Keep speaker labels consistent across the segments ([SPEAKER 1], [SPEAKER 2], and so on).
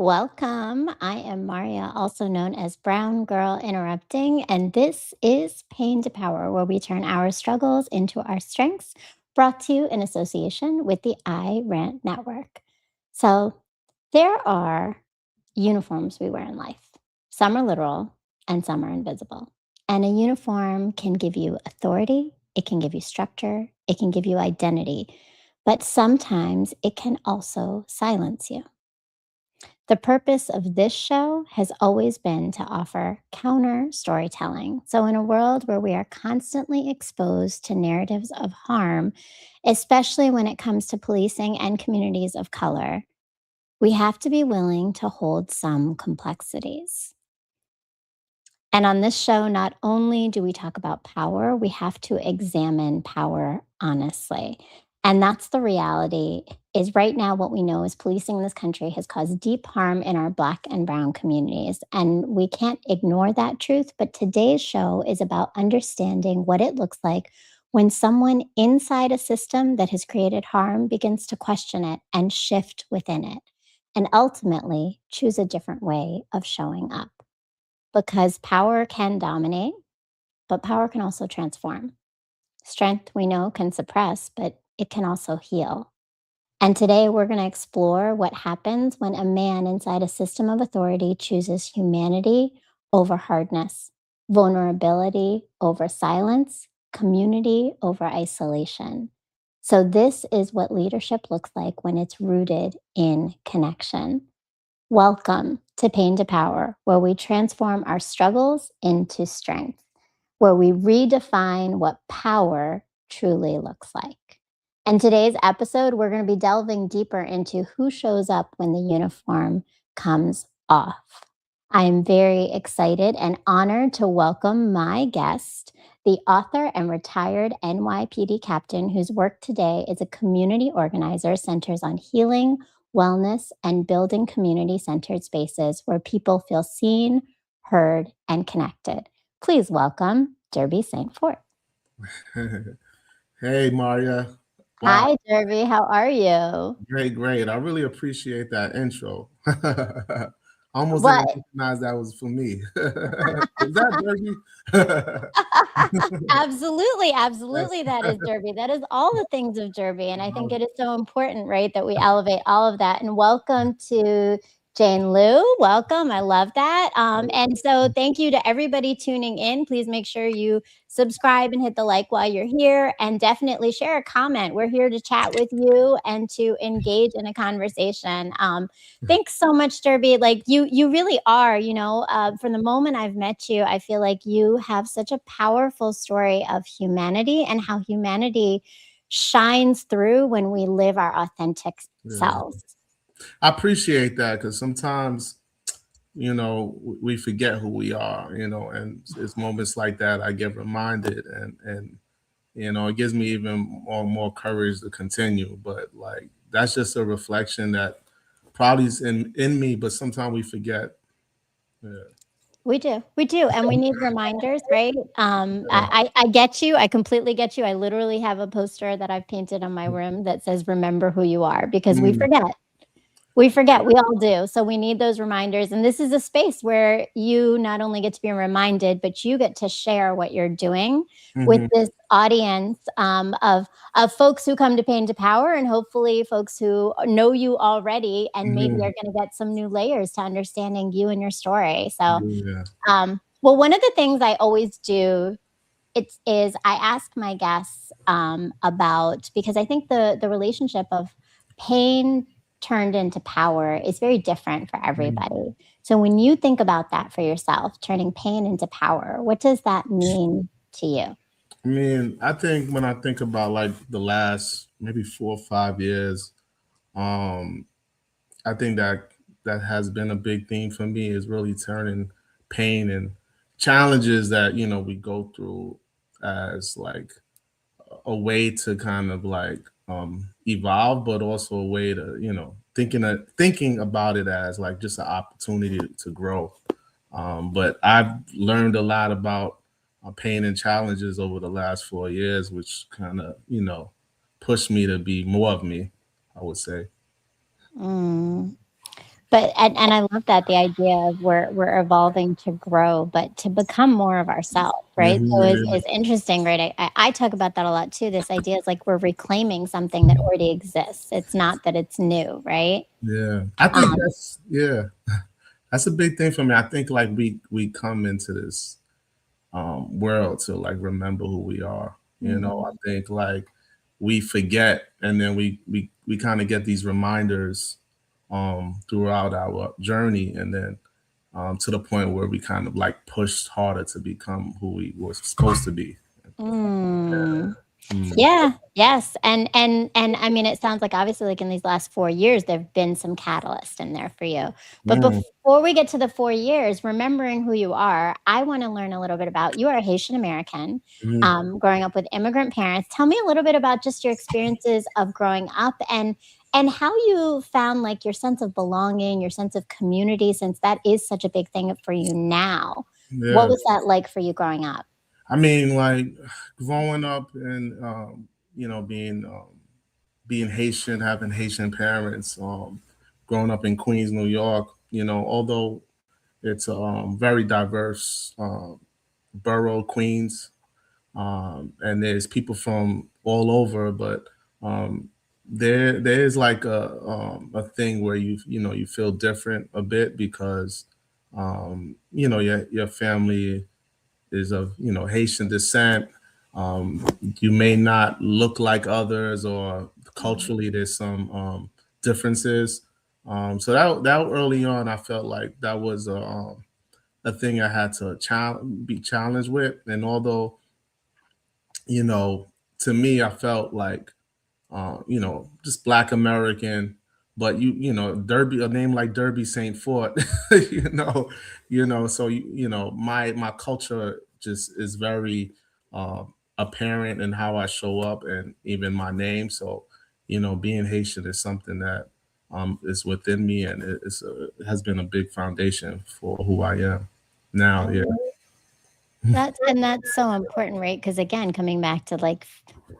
[SPEAKER 1] Welcome. I am Maria, also known as Brown Girl Interrupting, and this is Pain to Power, where we turn our struggles into our strengths, brought to you in association with the I Rant Network. So, there are uniforms we wear in life. Some are literal and some are invisible. And a uniform can give you authority, it can give you structure, it can give you identity, but sometimes it can also silence you. The purpose of this show has always been to offer counter storytelling. So, in a world where we are constantly exposed to narratives of harm, especially when it comes to policing and communities of color, we have to be willing to hold some complexities. And on this show, not only do we talk about power, we have to examine power honestly. And that's the reality is right now what we know is policing in this country has caused deep harm in our black and brown communities. And we can't ignore that truth. But today's show is about understanding what it looks like when someone inside a system that has created harm begins to question it and shift within it, and ultimately choose a different way of showing up because power can dominate, but power can also transform. Strength, we know, can suppress, but it can also heal. And today we're going to explore what happens when a man inside a system of authority chooses humanity over hardness, vulnerability over silence, community over isolation. So, this is what leadership looks like when it's rooted in connection. Welcome to Pain to Power, where we transform our struggles into strength, where we redefine what power truly looks like. In today's episode, we're going to be delving deeper into who shows up when the uniform comes off. I am very excited and honored to welcome my guest, the author and retired NYPD captain whose work today as a community organizer centers on healing, wellness, and building community-centered spaces where people feel seen, heard, and connected. Please welcome Derby St. Fort.
[SPEAKER 2] Hey, Maria. Wow,
[SPEAKER 1] Hi, Derby. How are you?
[SPEAKER 2] great, great. I really appreciate that intro. I almost didn't
[SPEAKER 1] What?
[SPEAKER 2] recognize that was for me. Is that Derby?
[SPEAKER 1] Absolutely,
[SPEAKER 2] That's
[SPEAKER 1] absolutely. That is Derby. That is all the things of Derby. And I think it is so important, right, that we elevate all of that. And welcome to Jane Lou. Welcome. I love that. And so thank you to everybody tuning in. Please make sure you subscribe and hit the like while you're here, and definitely share a comment. We're here to chat with you and to engage in a conversation. Thanks so much, Derby. Like you really are, from the moment I've met you, I feel like you have such a powerful story of humanity and how humanity shines through when we live our authentic
[SPEAKER 2] yeah.
[SPEAKER 1] selves.
[SPEAKER 2] I appreciate that because sometimes, we forget who we are, and it's moments like that I get reminded and it gives me even more courage to continue. But like that's just a reflection that probably is in me, but sometimes we forget. Yeah.
[SPEAKER 1] We do, and we need reminders, right?
[SPEAKER 2] Yeah.
[SPEAKER 1] I get you. I completely get you. I literally have a poster that I've painted on my room that says "Remember who you are" because we
[SPEAKER 2] Mm,
[SPEAKER 1] forget. We forget, we all do. So we need those reminders. And this is a space where you not only get to be reminded, but you get to share what you're doing with
[SPEAKER 2] mhm,
[SPEAKER 1] this audience of folks who come to Pain to Power, and hopefully folks who know you already and maybe
[SPEAKER 2] mhm.
[SPEAKER 1] are going to get some new layers to understanding you and your story. So,
[SPEAKER 2] Yeah.
[SPEAKER 1] well, one of the things I always do is I ask my guests about, because I think the relationship of pain turned into power is very different for
[SPEAKER 2] Mm.
[SPEAKER 1] everybody. So when you think about that for yourself, turning pain into power, what does that mean to you?
[SPEAKER 2] I mean, I think when I think about like the last maybe 4 or 5 years, um, I think that has been a big theme for me is really turning pain and challenges that we go through as like a way to kind of like evolve, but also a way to thinking about it as like just an opportunity to grow. But I've learned a lot about pain and challenges over the last 4 years, which kind of pushed me to be more of me, I would say.
[SPEAKER 1] Mm. But and I love that, the idea of we're evolving to grow, but to become more of ourselves, right? So
[SPEAKER 2] Mhm,
[SPEAKER 1] it's interesting, right? I talk about that a lot too. This idea is like we're reclaiming something that already exists. It's not that it's new, right?
[SPEAKER 2] yeah. I think
[SPEAKER 1] Um,
[SPEAKER 2] that's yeah. That's a big thing for me. I think like we come into this world to like remember who we are. You know, I
[SPEAKER 1] mhm.
[SPEAKER 2] think like we forget, and then we kind of get these reminders throughout our journey, and then to the point where we kind of like pushed harder to become who we were supposed to be.
[SPEAKER 1] Mm.
[SPEAKER 2] Mm.
[SPEAKER 1] Yeah, yes, and I mean, it sounds like obviously, like, in these last 4 years, there've been some catalyst in there for you. But
[SPEAKER 2] Mm.
[SPEAKER 1] before we get to the 4 years, remembering who you are, I wanna learn a little bit about you are Haitian American,
[SPEAKER 2] Mm.
[SPEAKER 1] growing up with immigrant parents. Tell me a little bit about just your experiences of growing up and how you found, like, your sense of belonging, your sense of community, since that is such a big thing for you now. What
[SPEAKER 2] Yeah.
[SPEAKER 1] was that like for you growing up?
[SPEAKER 2] I mean, like growing up and you know, being Haitian, having Haitian parents, growing up in Queens, New York, you know, although it's a very diverse borough, Queens, and there's people from all over, but um, there is like a thing where you know you feel different a bit because you know your family is of you know Haitian descent. You may not look like others, or
[SPEAKER 1] Mhm.
[SPEAKER 2] culturally there's some differences. So that early on, I felt like that was a thing I had to be challenged with. And although you know, to me, I felt like you know, just Black American. But you know, Derby, a name like Derby Saint Fort, you know, so you know, my culture just is very uh, apparent in how I show up and even my name. So, you know, being Haitian is something that is within me, and it has been a big foundation for who I am now. Yeah.
[SPEAKER 1] That's so important, right? Because again, coming back to, like,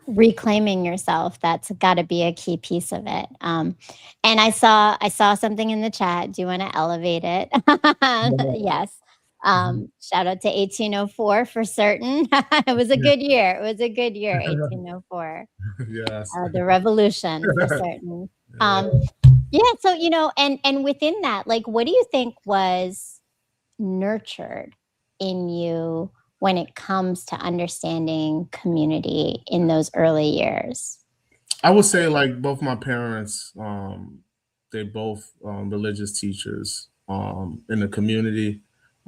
[SPEAKER 1] reclaiming yourself, that's gotta be a key piece of it, and I saw something in the chat. Do you wanna elevate it? Yes. Shout out to 1804 for certain. It was a good year. It was a good year, 1804.
[SPEAKER 2] Yes.
[SPEAKER 1] The revolution for certain. Um, yeah, so, and within that, like, what do you think was nurtured in you when it comes to understanding community in those early years?
[SPEAKER 2] I would say like both my parents, they both religious teachers in the community.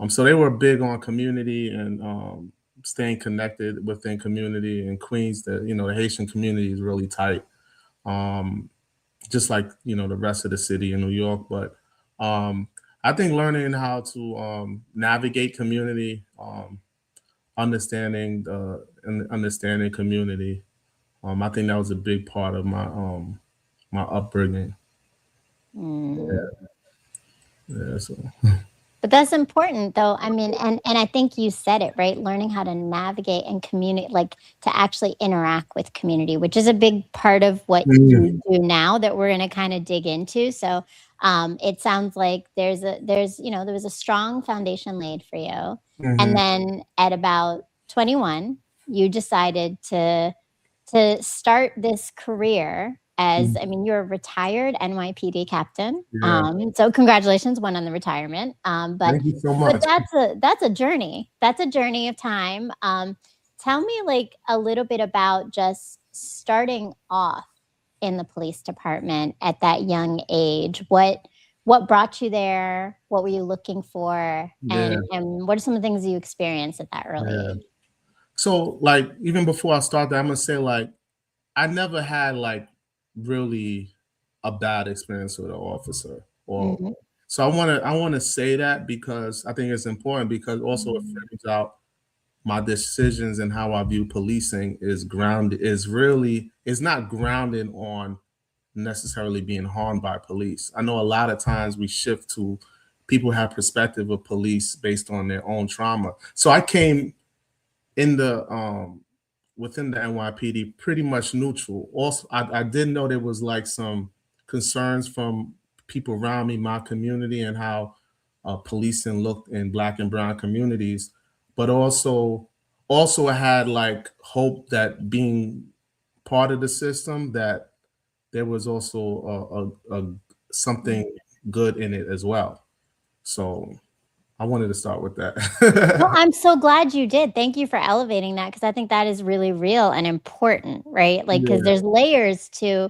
[SPEAKER 2] So they were big on community and staying connected within community in Queens. The you know the Haitian community is really tight, um, just like you know the rest of the city in New York. But um, I think learning how to navigate community, understanding community. I think that was a big part of my upbringing.
[SPEAKER 1] Mm.
[SPEAKER 2] Yeah, yeah. So
[SPEAKER 1] But that's important though. I mean, and I think you said it, right? Learning how to navigate and communicate, like to actually interact with community, which is a big part of what
[SPEAKER 2] mm,
[SPEAKER 1] you do now that we're going to kind of dig into. So, it sounds like there was a strong foundation laid for you. And
[SPEAKER 2] mhm,
[SPEAKER 1] then at about 21, you decided to start this career as,
[SPEAKER 2] mm,
[SPEAKER 1] I mean, you're a retired NYPD captain.
[SPEAKER 2] yeah.
[SPEAKER 1] So congratulations, one on the retirement.
[SPEAKER 2] Thank you so
[SPEAKER 1] But
[SPEAKER 2] much.
[SPEAKER 1] that's a journey. That's a journey of time. Tell me like a little bit about just starting off in the police department at that young age. What brought you there? What were you looking for?
[SPEAKER 2] Yeah,
[SPEAKER 1] And what are some of the things you experienced at that early
[SPEAKER 2] yeah.
[SPEAKER 1] age?
[SPEAKER 2] So like even before I start that, I'm gonna say like I never had like really a bad experience with an officer or
[SPEAKER 1] Mhm.
[SPEAKER 2] so I wanna say that because I think it's important because also it
[SPEAKER 1] Mhm.
[SPEAKER 2] frames out my decisions and how I view policing is really is not grounded on necessarily being harmed by police. I know a lot of times we shift to people have perspective of police based on their own trauma. So I came in the within the NYPD pretty much neutral. Also, I did know there was like some concerns from people around me, my community, and how policing looked in Black and Brown communities, but also I had like hope that being part of the system that there was also a something good in it as well. So I wanted to start with
[SPEAKER 1] Well,
[SPEAKER 2] that.
[SPEAKER 1] I'm so glad you did. Thank you for elevating that because I think that is really real and important, right? Like, because
[SPEAKER 2] Yeah,
[SPEAKER 1] there's layers to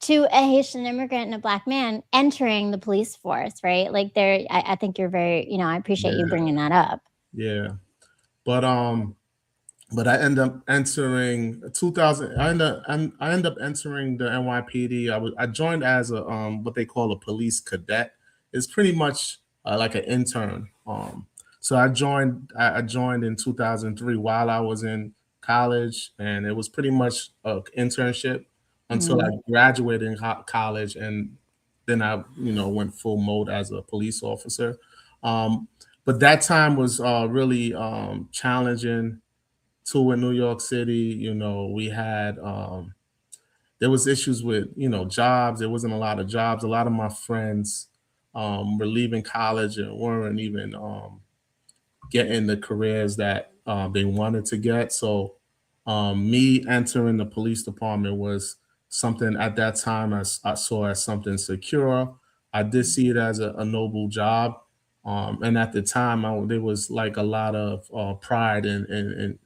[SPEAKER 1] a Haitian immigrant and a Black man entering the police force, right? Like, I think you're very, I appreciate you
[SPEAKER 2] yeah,
[SPEAKER 1] bringing that up.
[SPEAKER 2] yeah. But but I end up entering 2000. I end up entering the NYPD. I joined as a what they call a police cadet. It's pretty much like an intern. So I joined in 2003 while I was in college, and it was pretty much an internship until I
[SPEAKER 1] Mm,
[SPEAKER 2] graduated in college, and then I went full mode as a police officer. Um, but that time was really challenging too in New York City. We had there was issues with jobs. There wasn't a lot of jobs. A lot of my friends were leaving college and weren't even getting the careers that they wanted to get. So me entering the police department was something at that time I saw as something secure. I did see it as a noble job. And at the time, there was like a lot of pride in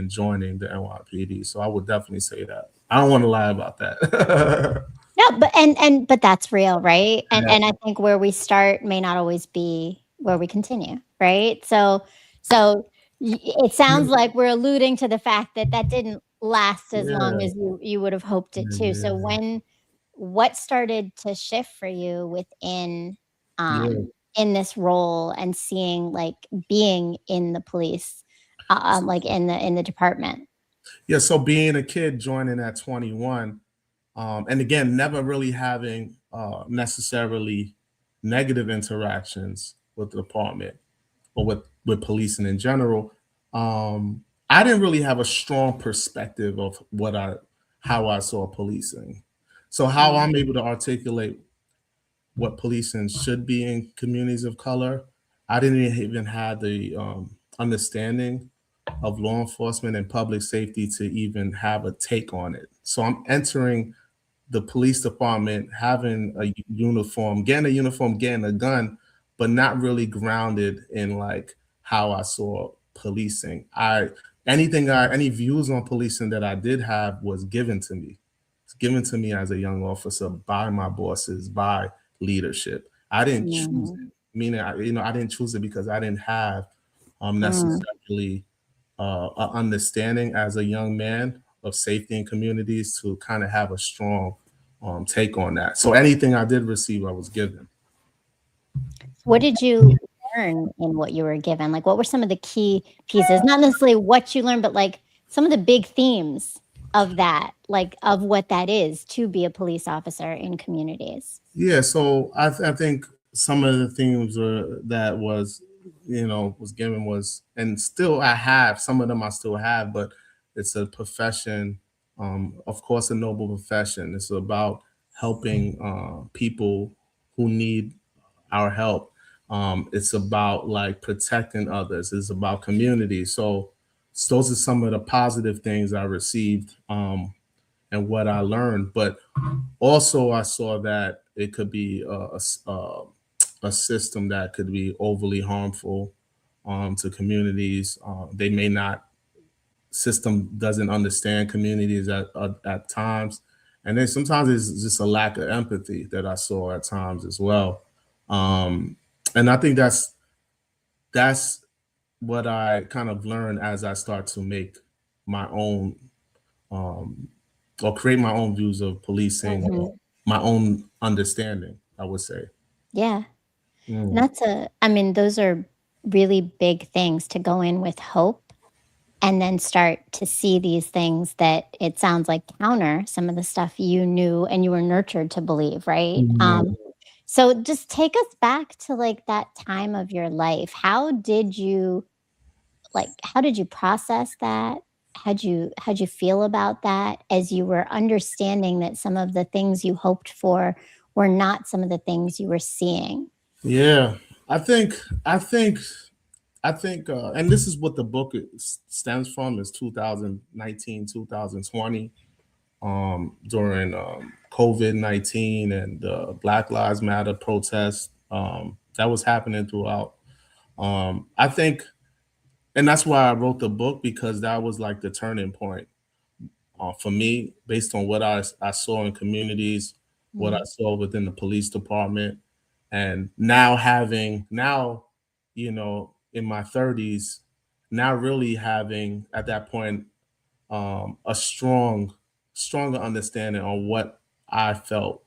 [SPEAKER 2] joining the NYPD. So I would definitely say that. I don't want to lie about that.
[SPEAKER 1] no, but that's real, right? And
[SPEAKER 2] Yeah,
[SPEAKER 1] and I think where we start may not always be where we continue, right? So it sounds like we're alluding to the fact that that didn't last as long
[SPEAKER 2] yeah,
[SPEAKER 1] as you would have hoped it to. So
[SPEAKER 2] yeah,
[SPEAKER 1] what started to shift for you within
[SPEAKER 2] yeah.
[SPEAKER 1] in this role and seeing like being in the police, like in the department?
[SPEAKER 2] Yeah, so being a kid joining at 21, and again, never really having necessarily negative interactions with the department or with policing in general, I didn't really have a strong perspective of how I saw policing. So how
[SPEAKER 1] Mm,
[SPEAKER 2] I'm able to articulate what policing should be in communities of color, I didn't even have the understanding of law enforcement and public safety to even have a take on it. So I'm entering the police department having a uniform, getting a gun, but not really grounded in like how I saw policing. Any views on policing that I did have was given to me. It's given to me as a young officer by my bosses, by leadership. I didn't choose
[SPEAKER 1] mm,
[SPEAKER 2] it. Meaning, I didn't choose it because I didn't have
[SPEAKER 1] mm.
[SPEAKER 2] necessarily a understanding as a young man of safety in communities to kind of have a strong take on that. So anything I did receive, I was given.
[SPEAKER 1] What did you learn in what you were given? Like, what were some of the key pieces? Not necessarily what you learned, but like some of the big themes of that, like of what that is to be a police officer in communities.
[SPEAKER 2] Yeah, so I think some of the themes that was given was, and still I have some of them, I still have, but it's a profession, of course, a noble profession. It's about helping people who need our help. It's about like protecting others. It's about community. So those are some of the positive things I received, and what I learned. But also, I saw that it could be a system that could be overly harmful to communities. They may not system doesn't understand communities at times, and then sometimes it's just a lack of empathy that I saw at times as well. Um, and I think that's what I kind of learned as I start to make my own, um, or create my own views of policing,
[SPEAKER 1] Mhm.
[SPEAKER 2] or my own understanding, I would say.
[SPEAKER 1] Yeah. And
[SPEAKER 2] Mm,
[SPEAKER 1] I mean, those are really big things to go in with hope and then start to see these things that it sounds like counter some of the stuff you knew and you were nurtured to believe, right?
[SPEAKER 2] yeah.
[SPEAKER 1] So just take us back to like that time of your life. How did you process that? How'd you feel about that as you were understanding that some of the things you hoped for were not some of the things you were seeing?
[SPEAKER 2] Yeah, I think, I think, and this is what the book stems from is 2019, 2020, during COVID-19 and Black Lives Matter protests that was happening throughout. I think, and that's why I wrote the book because that was like the turning point for me, based on what I saw in communities, what I
[SPEAKER 1] Mm,
[SPEAKER 2] saw within the police department, and now having now, in my 30s, now really having at that point a stronger understanding on what I felt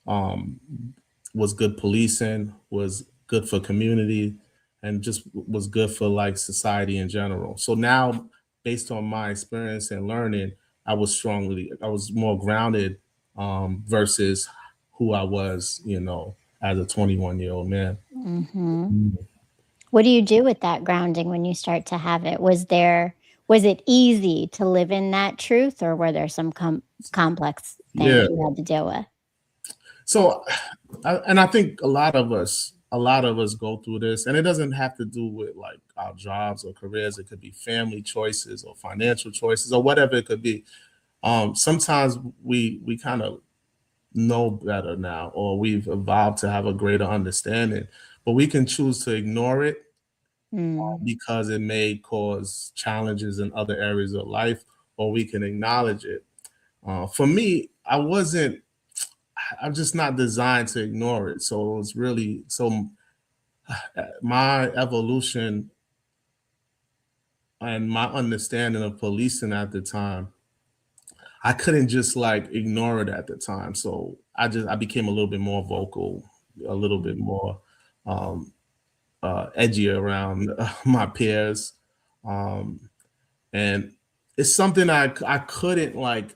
[SPEAKER 2] um, was good policing, was good for community, and just was good for like society in general. So now, based on my experience and learning, I was more grounded versus who I was, as a 21-year-old man.
[SPEAKER 1] mhm.
[SPEAKER 2] Mm.
[SPEAKER 1] What do you do with that grounding when you start to have it? Was it easy to live in that truth, or were there some complex things
[SPEAKER 2] Yeah.
[SPEAKER 1] you had to deal with?
[SPEAKER 2] So, and I think a lot of us go through this, and it doesn't have to do with like our jobs or careers. It could be family choices or financial choices or whatever it could be. Sometimes we kind of know better now, or we've evolved to have a greater understanding, but we can choose to ignore it
[SPEAKER 1] Mm,
[SPEAKER 2] because it may cause challenges in other areas of life, or we can acknowledge it. For me, I'm just not designed to ignore it. So it was really so my evolution and my understanding of policing at the time, I couldn't just like ignore it at the time. So I became a little bit more vocal, a little bit more um, edgy around my peers, um, and it's something I couldn't like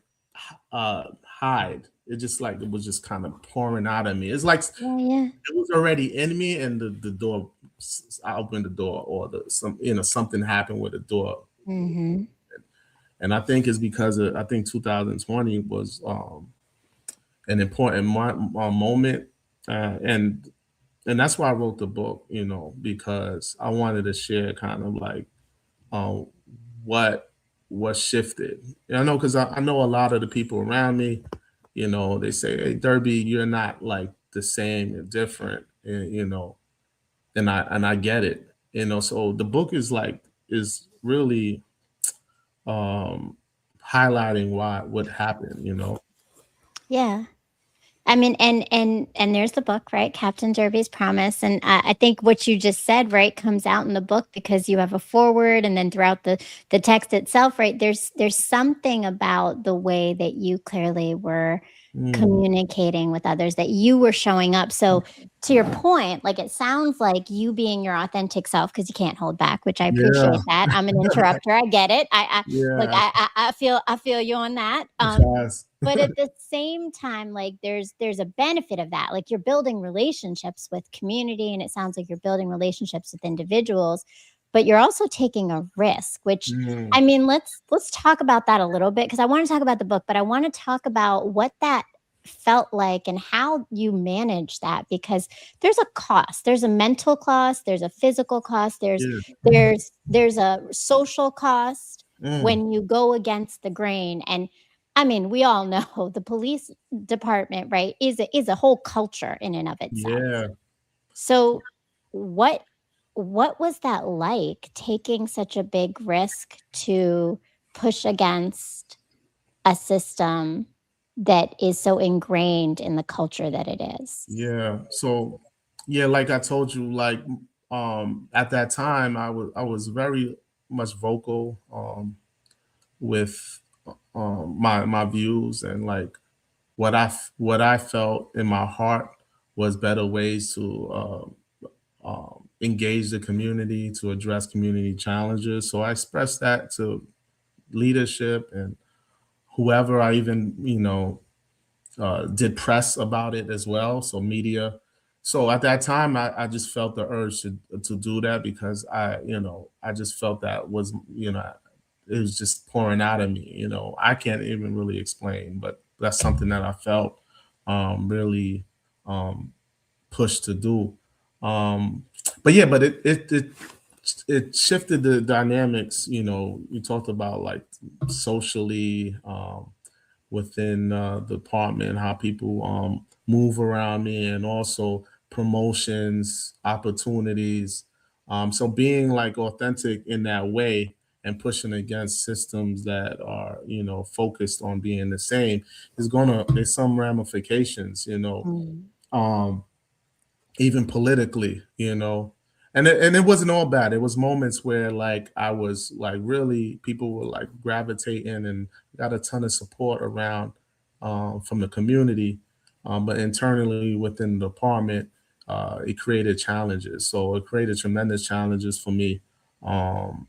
[SPEAKER 2] hide. It just like it was just kind of pouring out of me. It's like
[SPEAKER 1] yeah, yeah.
[SPEAKER 2] it was already in me, and the door. I opened the door, or something happened with the door,
[SPEAKER 1] Mhm.
[SPEAKER 2] and I think it's because I think 2020 was an important moment, and that's why I wrote the book. Because I wanted to share kind of like um, what shifted. I know because I know a lot of the people around me. They say, "Hey, Derby, you're not like the same. You're different." And I get it. So the book is really um highlighting what happened.
[SPEAKER 1] Yeah. I mean, and there's the book, right? Captain Derby's Promise, and I think what you just said, right, comes out in the book because you have a foreword, and then throughout the text itself, right? There's something about the way that you clearly were
[SPEAKER 2] Mm,
[SPEAKER 1] communicating with others, that you were showing up. So to your point, like it sounds like you being your authentic self because you can't hold back, which I
[SPEAKER 2] yeah.
[SPEAKER 1] appreciate that. I'm an interrupter. I get it. I like
[SPEAKER 2] Yeah,
[SPEAKER 1] I feel you on that.
[SPEAKER 2] fast.
[SPEAKER 1] But at the same time, like there's a benefit of that. Like you're building relationships with community, and it sounds like you're building relationships with individuals, but you're also taking a risk, which
[SPEAKER 2] Mm,
[SPEAKER 1] I mean, let's talk about that a little bit because I want to talk about the book, but I want to talk about what that felt like and how you manage that, because there's a cost. There's a mental cost, there's a physical cost,
[SPEAKER 2] yeah.
[SPEAKER 1] there's a social cost
[SPEAKER 2] Mm,
[SPEAKER 1] when you go against the grain. And I mean, we all know the police department, right, is a whole culture in and of itself.
[SPEAKER 2] yeah.
[SPEAKER 1] So what what was that like, taking such a big risk to push against a system that is so ingrained in the culture that it is?
[SPEAKER 2] Yeah. So, yeah, like I told you, like at that time I was very much vocal with my views, and like what I felt in my heart was better ways to engage the community, to address community challenges. So I expressed that to leadership and whoever I even did press about it as well, so media. So at that time, I just felt the urge to do that because I just felt that was it was just pouring out of me. I can't even really explain, but that's something that I felt really. um, pushed to do. Um, but yeah, but it shifted the dynamics. You know, you talked about like socially, within the department, how people move around me, and also promotions, opportunities. So being like authentic in that way and pushing against systems that are, you know, focused on being the same is gonna, there's some ramifications, you know,
[SPEAKER 1] Mm.
[SPEAKER 2] um, even politically, you know. And it wasn't all bad. It was moments where like I was like really, people were like gravitating and got a ton of support around, from the community, but internally within the department, it created challenges. So it created tremendous challenges for me, um,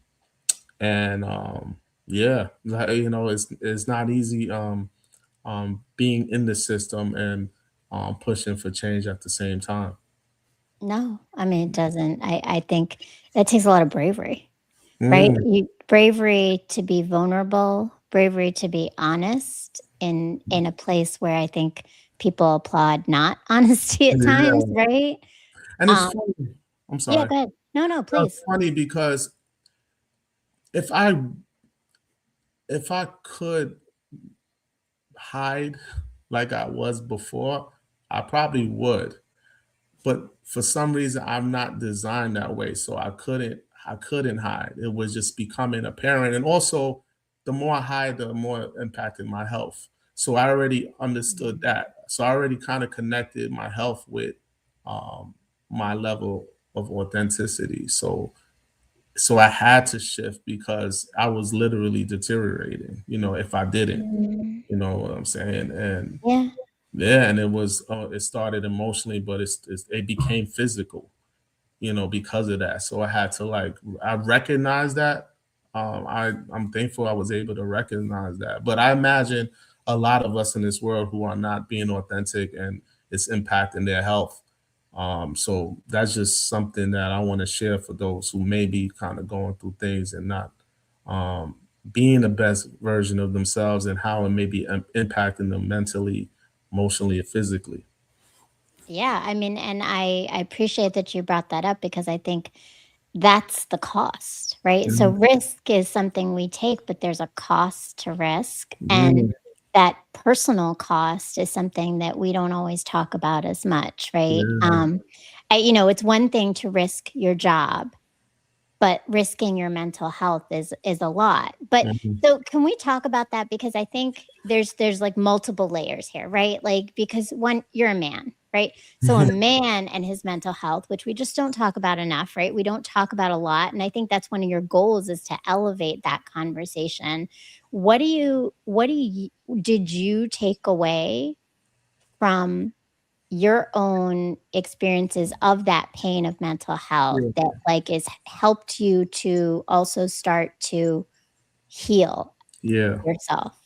[SPEAKER 2] and yeah, like, you know, it's not easy, being in the system and pushing for change at the same time.
[SPEAKER 1] No, I mean, it doesn't. I think it takes a lot of bravery, right?
[SPEAKER 2] Mm,
[SPEAKER 1] Bravery to be vulnerable, bravery to be honest in a place where I think people applaud not honesty at times,
[SPEAKER 2] yeah,
[SPEAKER 1] right?
[SPEAKER 2] and it's
[SPEAKER 1] Um,
[SPEAKER 2] funny. I'm
[SPEAKER 1] yeah,
[SPEAKER 2] sorry.
[SPEAKER 1] go ahead. No, no,
[SPEAKER 2] It's
[SPEAKER 1] please.
[SPEAKER 2] funny because if I if I could hide like I was before, I probably would. But for some reason, I'm not designed that way, so I couldn't hide. It was just becoming apparent, and also, the more I hide, the more it impacted my health. So I already understood
[SPEAKER 1] Mm.
[SPEAKER 2] that. So I already kind of connected my health with, um, my level of authenticity. So I had to shift because I was literally deteriorating, you know, if I didn't,
[SPEAKER 1] Mm.
[SPEAKER 2] you know what I'm saying? And
[SPEAKER 1] Yeah.
[SPEAKER 2] yeah, and it started emotionally, but it became physical, you know, because of that. So I had to like, I recognize that. I'm thankful I was able to recognize that. But I imagine a lot of us in this world who are not being authentic, and it's impacting their health. So that's just something that I want to share for those who may be kind of going through things and not, um, being the best version of themselves, and how it may be impacting them mentally, emotionally, and physically.
[SPEAKER 1] Yeah, I mean, and I appreciate that you brought that up because I think that's the cost, right? So
[SPEAKER 2] Mhm.
[SPEAKER 1] risk is something we take, but there's a cost to risk, and
[SPEAKER 2] Yeah,
[SPEAKER 1] that personal cost is something that we don't always talk about as much, right?
[SPEAKER 2] yeah.
[SPEAKER 1] It's one thing to risk your job, but risking your mental health is a lot. But
[SPEAKER 2] Mhm.
[SPEAKER 1] so can we talk about that, because I think there's like multiple layers here, right? Like, because one, you're a man, right? So a man and his mental health, which we just don't talk about enough, right? We don't talk about a lot, and I think that's one of your goals, is to elevate that conversation. What do you did you take away from your own experiences of that pain of mental health
[SPEAKER 2] Yeah.
[SPEAKER 1] that, like, is helped you to also start to heal
[SPEAKER 2] Yeah.
[SPEAKER 1] yourself?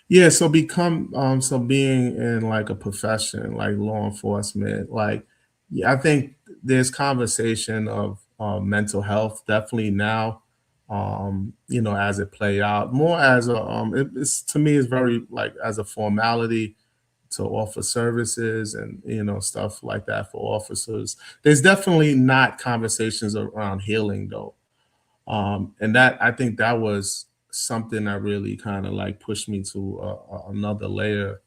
[SPEAKER 2] Yeah, so being in like a profession like law enforcement, like, yeah, I think there's conversation of, mental health definitely now, you know, as it play out more as a, it's to me, it's very like as a formality to offer services and, you know, stuff like that for officers. There's definitely not conversations around healing though. And that, I think that was something that really kind of like pushed me to, another layer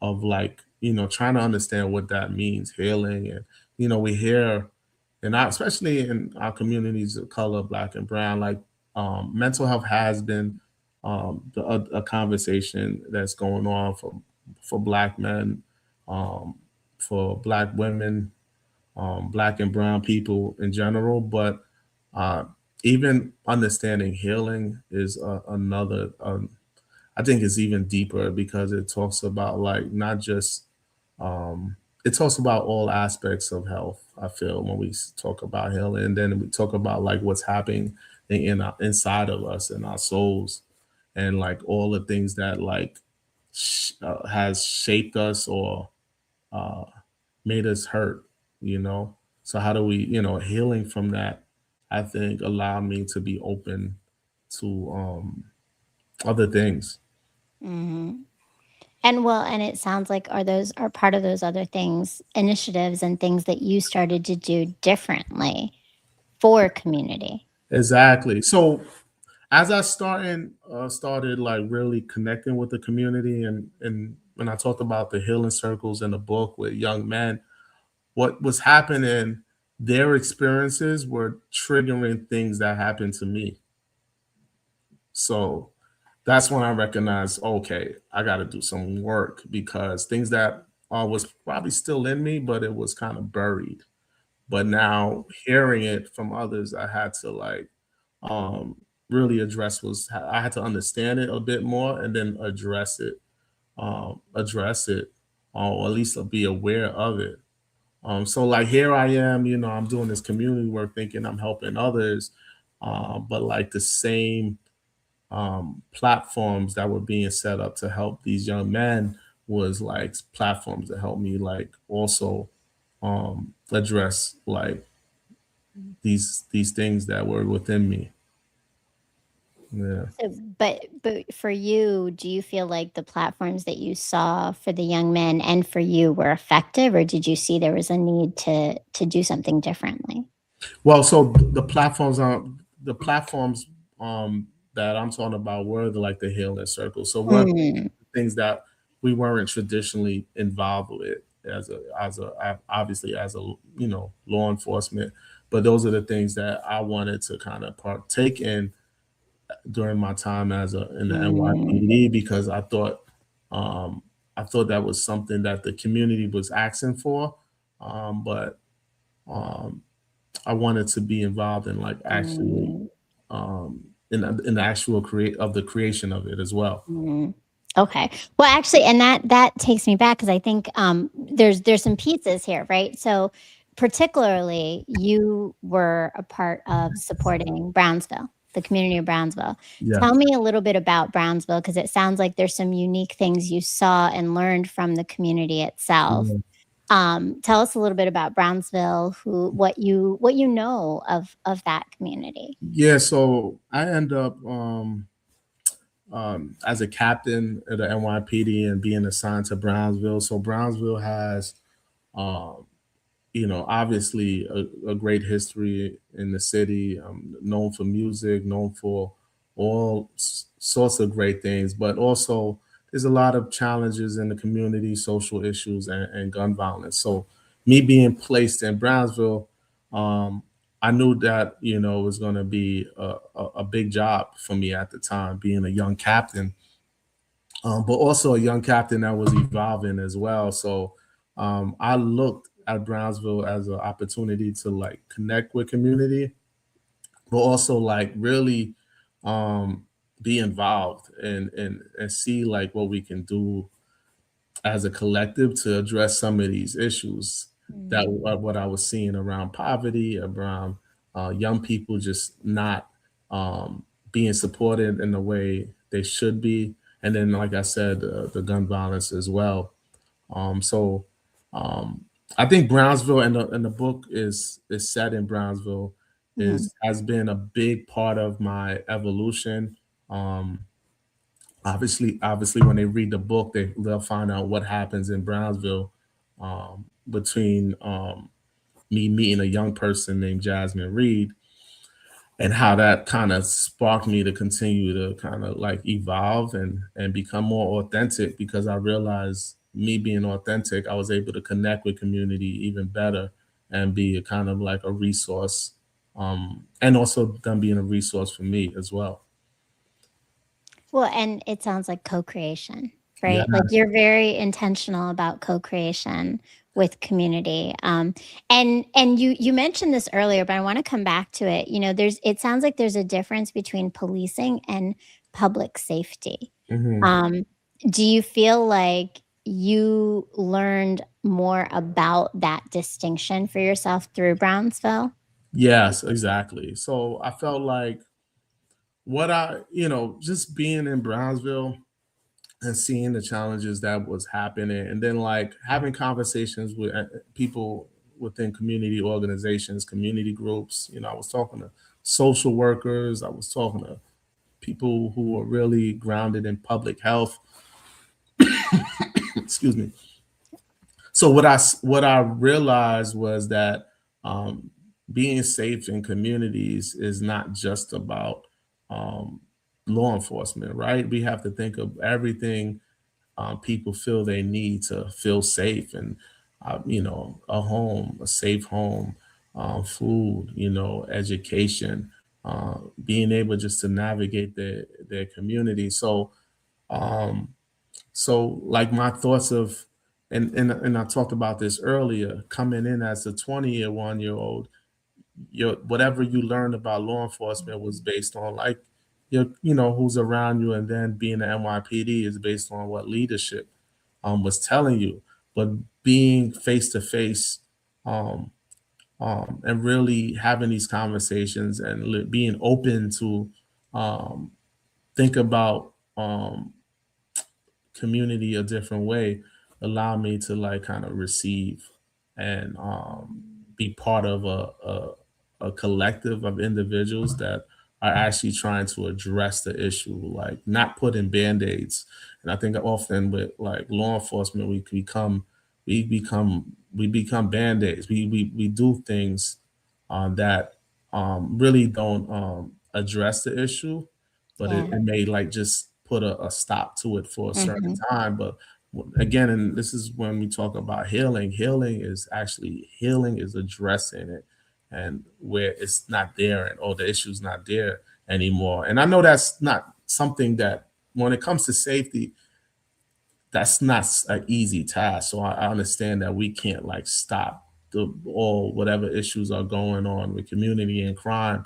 [SPEAKER 2] of like, you know, trying to understand what that means, healing. And you know, we hear, and especially in our communities of color, black and brown, like, mental health has been, a conversation that's going on for black men, um, for black women, black and brown people in general. But, uh, even understanding healing is, another. I think it's even deeper because it talks about like not just, it talks about all aspects of health. I feel when we talk about healing, and then we talk about like what's happening inside of us and our souls, and like all the things that like has shaped us or, uh, made us hurt, you know? So how do we, you know, healing from that, I think allowed me to be open to, other things.
[SPEAKER 1] Mhm. And well, and it sounds like are part of those other things, initiatives and things that you started to do differently for community.
[SPEAKER 2] Exactly. So as I started like really connecting with the community, and when I talked about the healing circles in the book with young men, what was happening, their experiences were triggering things that happened to me. So that's when I recognized, okay, I got to do some work because things that was probably still in me, but it was kind of buried. But now hearing it from others, I had to like um, really address was I had to understand it a bit more and then address it, or at least be aware of it. So like here I am, I'm doing this community work, thinking I'm helping others, but like the same platforms that were being set up to help these young men was like platforms that help me like also address like these things that were within me. Yeah.
[SPEAKER 1] So, but for you, do you feel like the platforms that you saw for the young men and for you were effective, or did you see there was a need to do something differently?
[SPEAKER 2] Well, so the platforms that I'm talking about were like the healing circle. So what
[SPEAKER 1] Mm,
[SPEAKER 2] things that we weren't traditionally involved with obviously as a law enforcement, but those are the things that I wanted to kind of partake in during my time in the
[SPEAKER 1] mm,
[SPEAKER 2] NYPD because um, I thought that was something that the community was asking for, but um, I wanted to be involved in like actually
[SPEAKER 1] mm.
[SPEAKER 2] in the actual create of the creation of it as well.
[SPEAKER 1] Mm. Okay. Well, actually, and that takes me back because I think there's some pieces here, right? So, particularly, you were a part of supporting Brownsville, the community of Brownsville.
[SPEAKER 2] Yeah.
[SPEAKER 1] Tell me a little bit about Brownsville because it sounds like there's some unique things you saw and learned from the community itself.
[SPEAKER 2] Yeah.
[SPEAKER 1] Tell us a little bit about Brownsville, who what you know of that community.
[SPEAKER 2] Yeah, so I end up as a captain at the NYPD and being assigned to Brownsville. So Brownsville has um, obviously a great history in the city, known for music, known for all sorts of great things, but also there's a lot of challenges in the community, social issues, and gun violence. So, me being placed in Brownsville, um, I knew that it was going to be a big job for me at the time, being a young captain, but also a young captain that was evolving as well. So I looked at Brownsville as an opportunity to like connect with community, but also like really um, be involved and see like what we can do as a collective to address some of these issues that
[SPEAKER 1] Mm,
[SPEAKER 2] what I was seeing around poverty, around young people just not being supported in the way they should be, and then like I said, the gun violence as well. So um, I think Brownsville and the book is set in Brownsville
[SPEAKER 1] mm,
[SPEAKER 2] is has been a big part of my evolution. Um, obviously, when they read the book, they'll find out what happens in Brownsville between me meeting a young person named Jasmine Reed and how that kind of sparked me to continue to kind of like evolve and become more authentic because I realized me being authentic, I was able to connect with community even better and be a kind of like a resource, and also them being a resource for me as well.
[SPEAKER 1] well, and it sounds like co-creation,
[SPEAKER 2] Yeah.
[SPEAKER 1] right? Like, you're very intentional about co-creation with community, and you mentioned this earlier, but I wanna come back to it. You know, it sounds like there's a difference between policing and public safety.
[SPEAKER 2] Hmm.
[SPEAKER 1] Um, do you feel like you learned more about that distinction for yourself through Brownsville?
[SPEAKER 2] Yes, exactly. So I felt like just being in Brownsville and seeing the challenges that was happening and then like having conversations with people within community organizations, community groups. I was talking to social workers, I was talking to people who are really grounded in public health, Excuse me. So what I realized was that um, being safe in communities is not just about um, law enforcement, right? We have to think of everything people feel they need to feel safe, and a home, a safe home, food, education, being able just to navigate their community. Um, so like my thoughts of, and I talked about this earlier, coming in as a 1 year old, your whatever you learned about law enforcement was based on like who's around you, and then being an NYPD is based on what leadership was telling you. But being face to face, and really having these conversations and being open to um, think about community a different way allow me to like kind of receive and be part of a collective of individuals that are actually trying to address the issue, like not putting band-aids. And I think often with like law enforcement, we become band-aids. We do things that really don't address the issue, but it,
[SPEAKER 1] Yeah.
[SPEAKER 2] it may like just put a stop to it for a certain
[SPEAKER 1] Mhm.
[SPEAKER 2] time. But again, and this is when we talk about healing. Healing is addressing it, and where it's not there, and the issue's not there anymore. And I know that's not something that, when it comes to safety, that's not an easy task. So I understand that we can't like stop the all whatever issues are going on with community and crime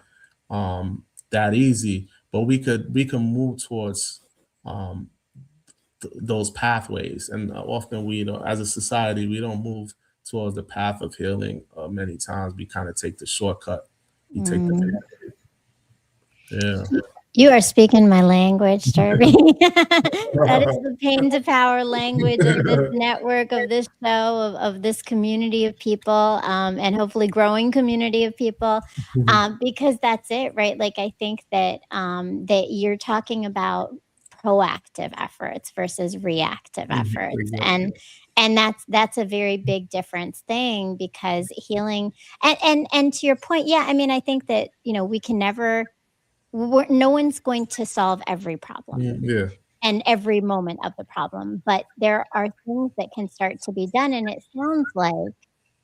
[SPEAKER 2] um, that easy. But we can move towards um, those pathways, and often we don't, as a society, we don't move towards the path of healing. Many times we kind of take the shortcut. We take the
[SPEAKER 1] Mm.
[SPEAKER 2] yeah.
[SPEAKER 1] You are speaking my language, Derby. That is the pain to power language of this network, of this show, of this community of people, and hopefully growing community of people. Because that's it, right? Like I think that that you're talking about proactive efforts versus reactive efforts,
[SPEAKER 2] Exactly.
[SPEAKER 1] and that's a very big difference thing because healing and to your point, yeah, I mean, I think that we can never no one's going to solve every problem
[SPEAKER 2] Yeah.
[SPEAKER 1] and every moment of the problem, but there are things that can start to be done. And it sounds like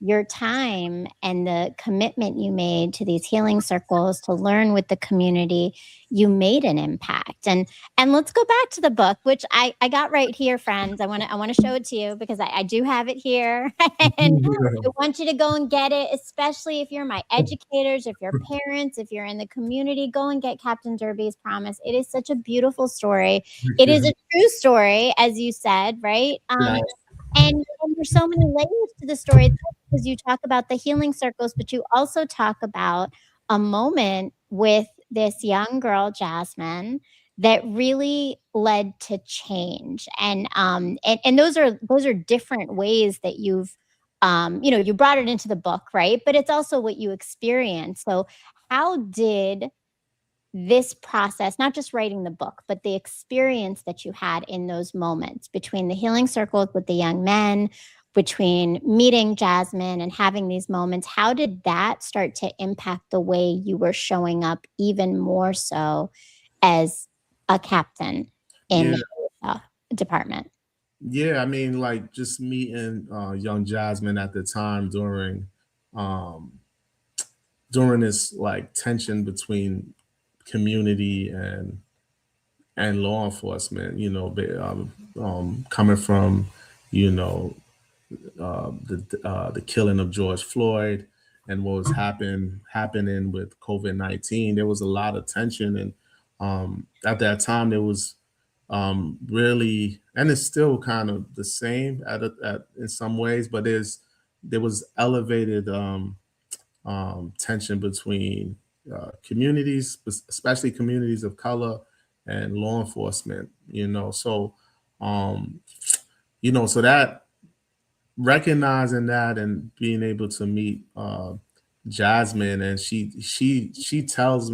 [SPEAKER 1] your time and the commitment you made to these healing circles to learn with the community, you made an impact. And let's go back to the book, which I got right here, friends. I want to show it to you because I do have it here. And I want you to go and get it, especially if you're my educators, if you're parents, if you're in the community, go and get Captain Derby's Promise. It is such a beautiful story. It is a true story, as you said, right?
[SPEAKER 2] Yeah.
[SPEAKER 1] And there's so many layers to the story because you talk about the healing circles, but you also talk about a moment with this young girl, Jasmine, that really led to change. And those are different ways that you brought it into the book, right? But it's also what you experienced. So how did this process, not just writing the book, but the experience that you had in those moments between the healing circles with the young men, between meeting Jasmine and having these moments, how did that start to impact the way you were showing up even more so as a captain in
[SPEAKER 2] Yeah.
[SPEAKER 1] the uh, department?
[SPEAKER 2] Yeah, I mean, like just meeting young Jasmine at the time um, during this like tension between community and law enforcement. Coming from you know the killing of George Floyd and what was happening with COVID-19. There was a lot of tension, and at that time there was really, and it's still kind of the same at in some ways, but there was elevated tension between communities, especially communities of color and law enforcement. Um, so that recognizing that and being able to meet Jasmine, and she tells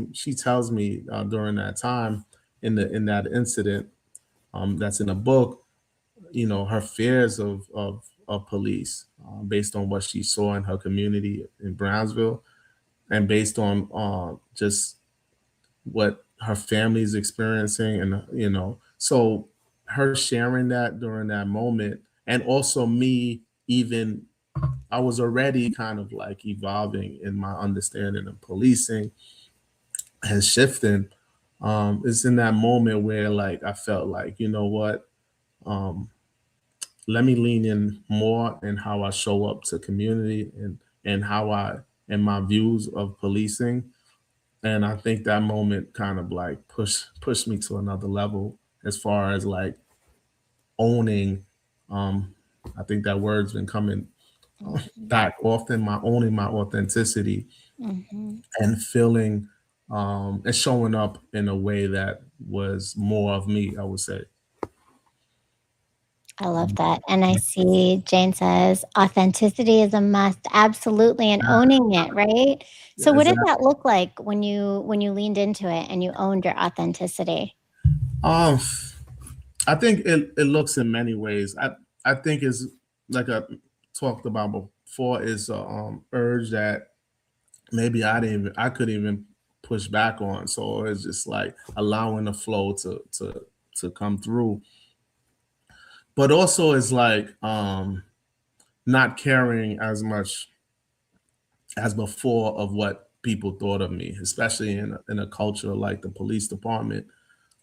[SPEAKER 2] me during that time in that incident that's in the book, her fears of police, based on what she saw in her community in Brownsville, and based on just what her family's experiencing, and so her sharing that during that moment, and also me, even I was already kind of like evolving in my understanding of policing and shifting. It's in that moment where like I felt like, you know what, um, let me lean in more in how I show up to community, and how I and my views of policing. And I think that moment kind of like pushed me to another level as far as like owning. Um, I think that word's been coming
[SPEAKER 1] Mhm.
[SPEAKER 2] back often. My owning my authenticity,
[SPEAKER 1] Mhm.
[SPEAKER 2] and feeling, and showing up in a way that was more of me, I would say.
[SPEAKER 1] I love that. And I see Jane says authenticity is a must. Absolutely. And owning it, right? So what did
[SPEAKER 2] Exactly.
[SPEAKER 1] that look like when you leaned into it and you owned your authenticity?
[SPEAKER 2] Um, I think it looks in many ways. I think it's like I talked about before, is a urge that maybe I couldn't even push back on. So it's just like allowing the flow to come through. But also it's like not caring as much as before of what people thought of me, especially in a culture like the police department,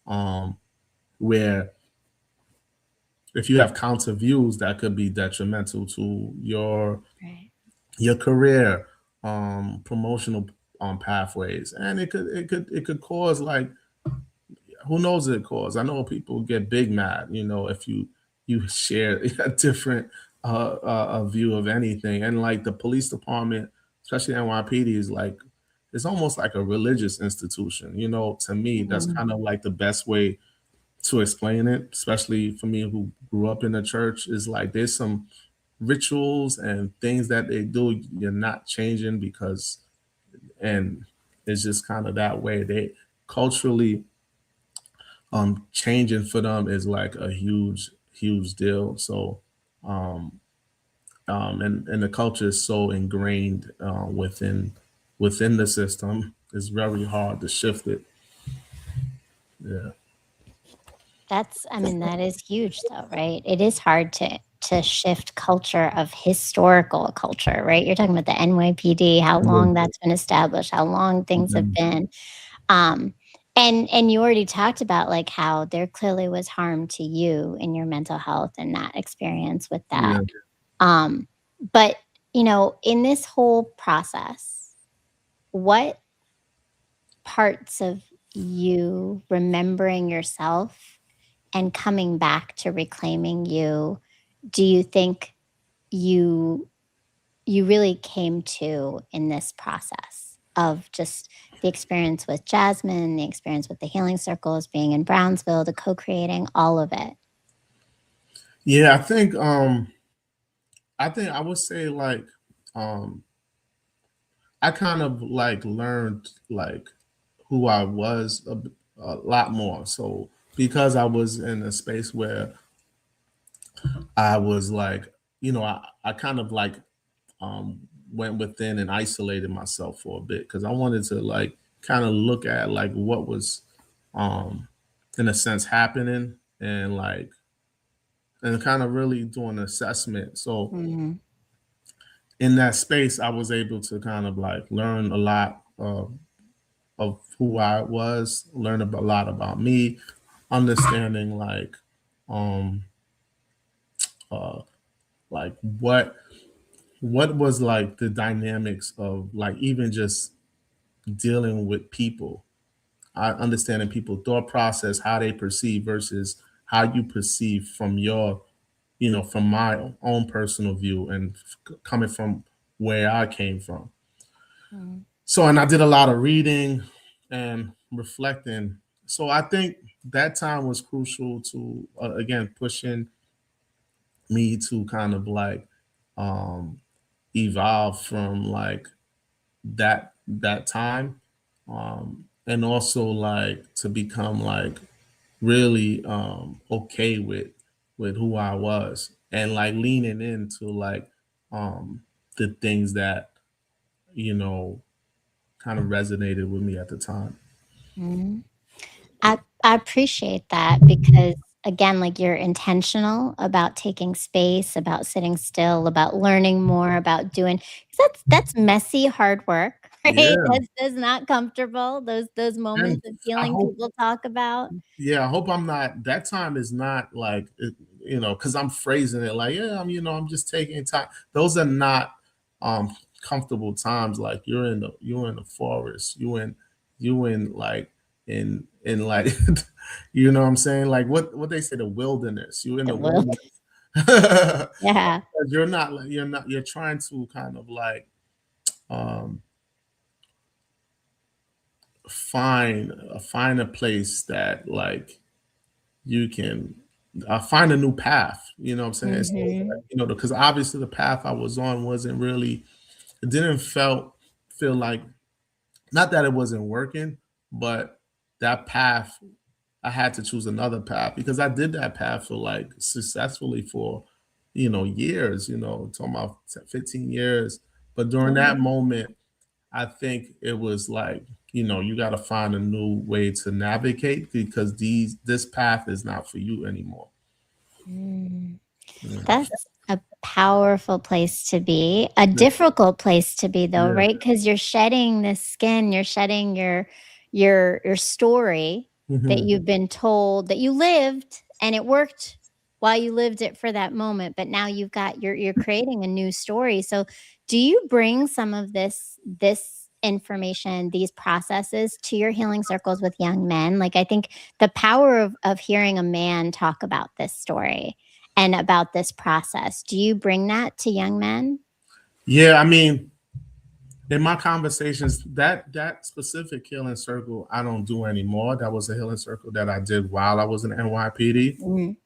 [SPEAKER 2] um, where if you have counter views, that could be detrimental to
[SPEAKER 1] Right.
[SPEAKER 2] your career, promotional pathways, and it could cause like, who knows, it cause. I know people get big mad, if you share a different view of anything, and like the police department, especially NYPD, is like, it's almost like a religious institution. To me, that's
[SPEAKER 1] Mhm.
[SPEAKER 2] kind of like the best way to explain it, especially for me who grew up in the church. Is like there's some rituals and things that they do you're not changing, because, and it's just kind of that way. They culturally, changing for them is like a huge deal. So um and the culture is so ingrained within the system, it's very hard to shift it. Yeah.
[SPEAKER 1] That's I mean, that is huge though, right? It is hard to shift culture of historical culture, right? You're talking about the NYPD, how long that's been established, how long things have been. Um, and you already talked about like how there clearly was harm to you in your mental health and that experience with that.
[SPEAKER 2] Yeah.
[SPEAKER 1] Um, but in this whole process, what parts of you remembering yourself and coming back to reclaiming you do you think you you really came to in this process of just the experience with Jasmine, the experience with the healing circles, being in Brownsville, the co-creating, all of it?
[SPEAKER 2] Yeah, I think I would say like, um I kind of like learned like who I was a lot more. So because I was in a space where I was like, I kind of like, um, went within and isolated myself for a bit, because I wanted to like kind of look at like what was, um, in a sense, happening, and like, and kind of really do an assessment. So
[SPEAKER 1] Mhm.
[SPEAKER 2] in that space, I was able to kind of like learn a lot of who I was, learn a lot about me, understanding um, uh, like what was like the dynamics of like even just dealing with people. I understanding people thought process, how they perceive versus how you perceive from from my own personal view, and coming from where I came from.
[SPEAKER 1] Mhm.
[SPEAKER 2] So, and I did a lot of reading and reflecting. So I think that time was crucial to, again, pushing me to kind of like, um, evolve from like that time, and also like to become like really okay with who I was, and like leaning into like um the things that you know kind of resonated with me at the time.
[SPEAKER 1] Mhm. I appreciate that because again, like you're intentional about taking space, about sitting still, about learning more, about doing 'cause that's messy, hard work, right?
[SPEAKER 2] Yeah,
[SPEAKER 1] That's not comfortable. Those
[SPEAKER 2] and
[SPEAKER 1] moments of
[SPEAKER 2] I
[SPEAKER 1] healing
[SPEAKER 2] hope,
[SPEAKER 1] people talk about.
[SPEAKER 2] yeah, I hope I'm not. That time is not like because I'm phrasing it like, yeah, I'm just taking time. Those are not comfortable times. Like you're in the forest. You in like in like you know what I'm saying? Like what they say, the wilderness. You in
[SPEAKER 1] It
[SPEAKER 2] the
[SPEAKER 1] will.
[SPEAKER 2] wilderness.
[SPEAKER 1] Yeah.
[SPEAKER 2] You're trying to kind of like um find a place that like you can find a new path. You know what I'm saying? So,
[SPEAKER 1] Mhm.
[SPEAKER 2] because obviously the path I was on wasn't really, it didn't feel like, not that it wasn't working, but that path, I had to choose another path because I did that path for like successfully for, years, talking about 15 years. But during
[SPEAKER 1] Yeah.
[SPEAKER 2] that moment, I think it was like, you got to find a new way to navigate because this path is not for you anymore.
[SPEAKER 1] Mm.
[SPEAKER 2] Yeah.
[SPEAKER 1] That's a powerful place to be, a
[SPEAKER 2] Yeah.
[SPEAKER 1] difficult place to be though,
[SPEAKER 2] Yeah.
[SPEAKER 1] right? Because 'Cause you're shedding this skin, you're shedding your story that
[SPEAKER 2] Mhm.
[SPEAKER 1] you've been told that you lived and it worked while you lived it for that moment, but now you're creating a new story. So, do you bring some of this information, these processes to your healing circles with young men? Like, I think the power of hearing a man talk about this story and about this process. Do you bring that to young men?
[SPEAKER 2] Yeah, I mean, in my conversations, that specific healing circle, I don't do anymore. That was a healing circle that I did while I was in NYPD.
[SPEAKER 1] Mhm.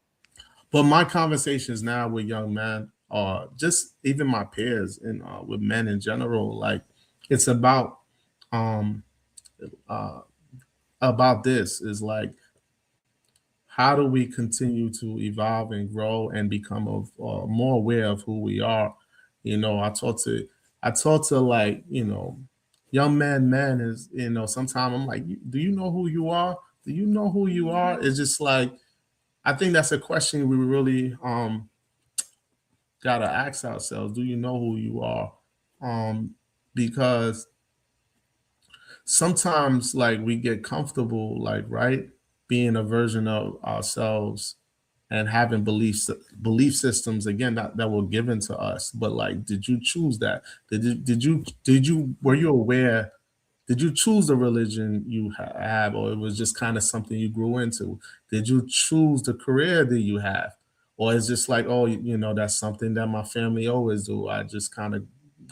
[SPEAKER 2] But my conversations now with young men, or just even my peers and with men in general, like it's um uh about this is like, how do we continue to evolve and grow and become more aware of who we are? I talk to like, young man is, sometimes I'm like, do you know who you are? Do you know who you are? It's just like, I think that's a question we really gotta ask ourselves. Do you know who you are? Because sometimes like we get comfortable, like, right, being a version of ourselves and having belief systems again that were given to us. But like, did you choose that? Did you were you aware? Did you choose the religion you have, or it was just kind of something you grew into? Did you choose the career that you have, or it's just like, oh, that's something that my family always do, I just kind of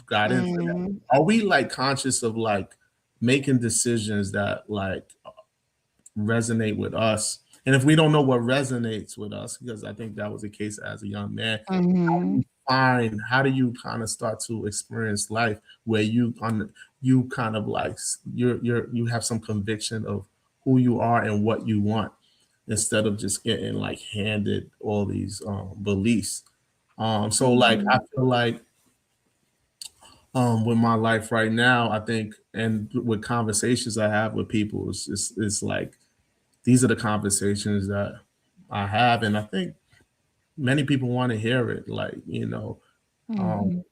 [SPEAKER 2] got into that?
[SPEAKER 1] Mm,
[SPEAKER 2] Are we like conscious of like making decisions that like resonate with us? And if we don't know what resonates with us, because I think that was the case as a young man,
[SPEAKER 1] mhm,
[SPEAKER 2] how do you kind of start to experience life where you kind of like you have some conviction of who you are and what you want, instead of just getting like handed all these beliefs. So like I
[SPEAKER 1] mhm,
[SPEAKER 2] feel like with my life right now, I think, and with conversations I have with people, it's like these are the conversations that I have, and I think many people want to hear it. Like, um,
[SPEAKER 1] mhm,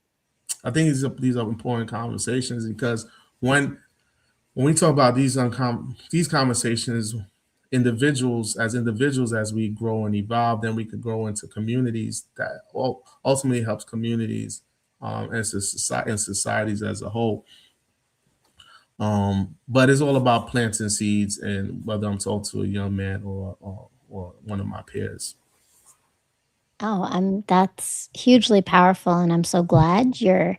[SPEAKER 2] I think these are important conversations because when when we talk about these conversations, individuals as we grow and evolve, then we could grow into communities that ultimately helps communities and societies as a whole. But it's all about planting seeds, and whether I'm talking to a young man or one of my peers.
[SPEAKER 1] Oh, that's hugely powerful, and I'm so glad you're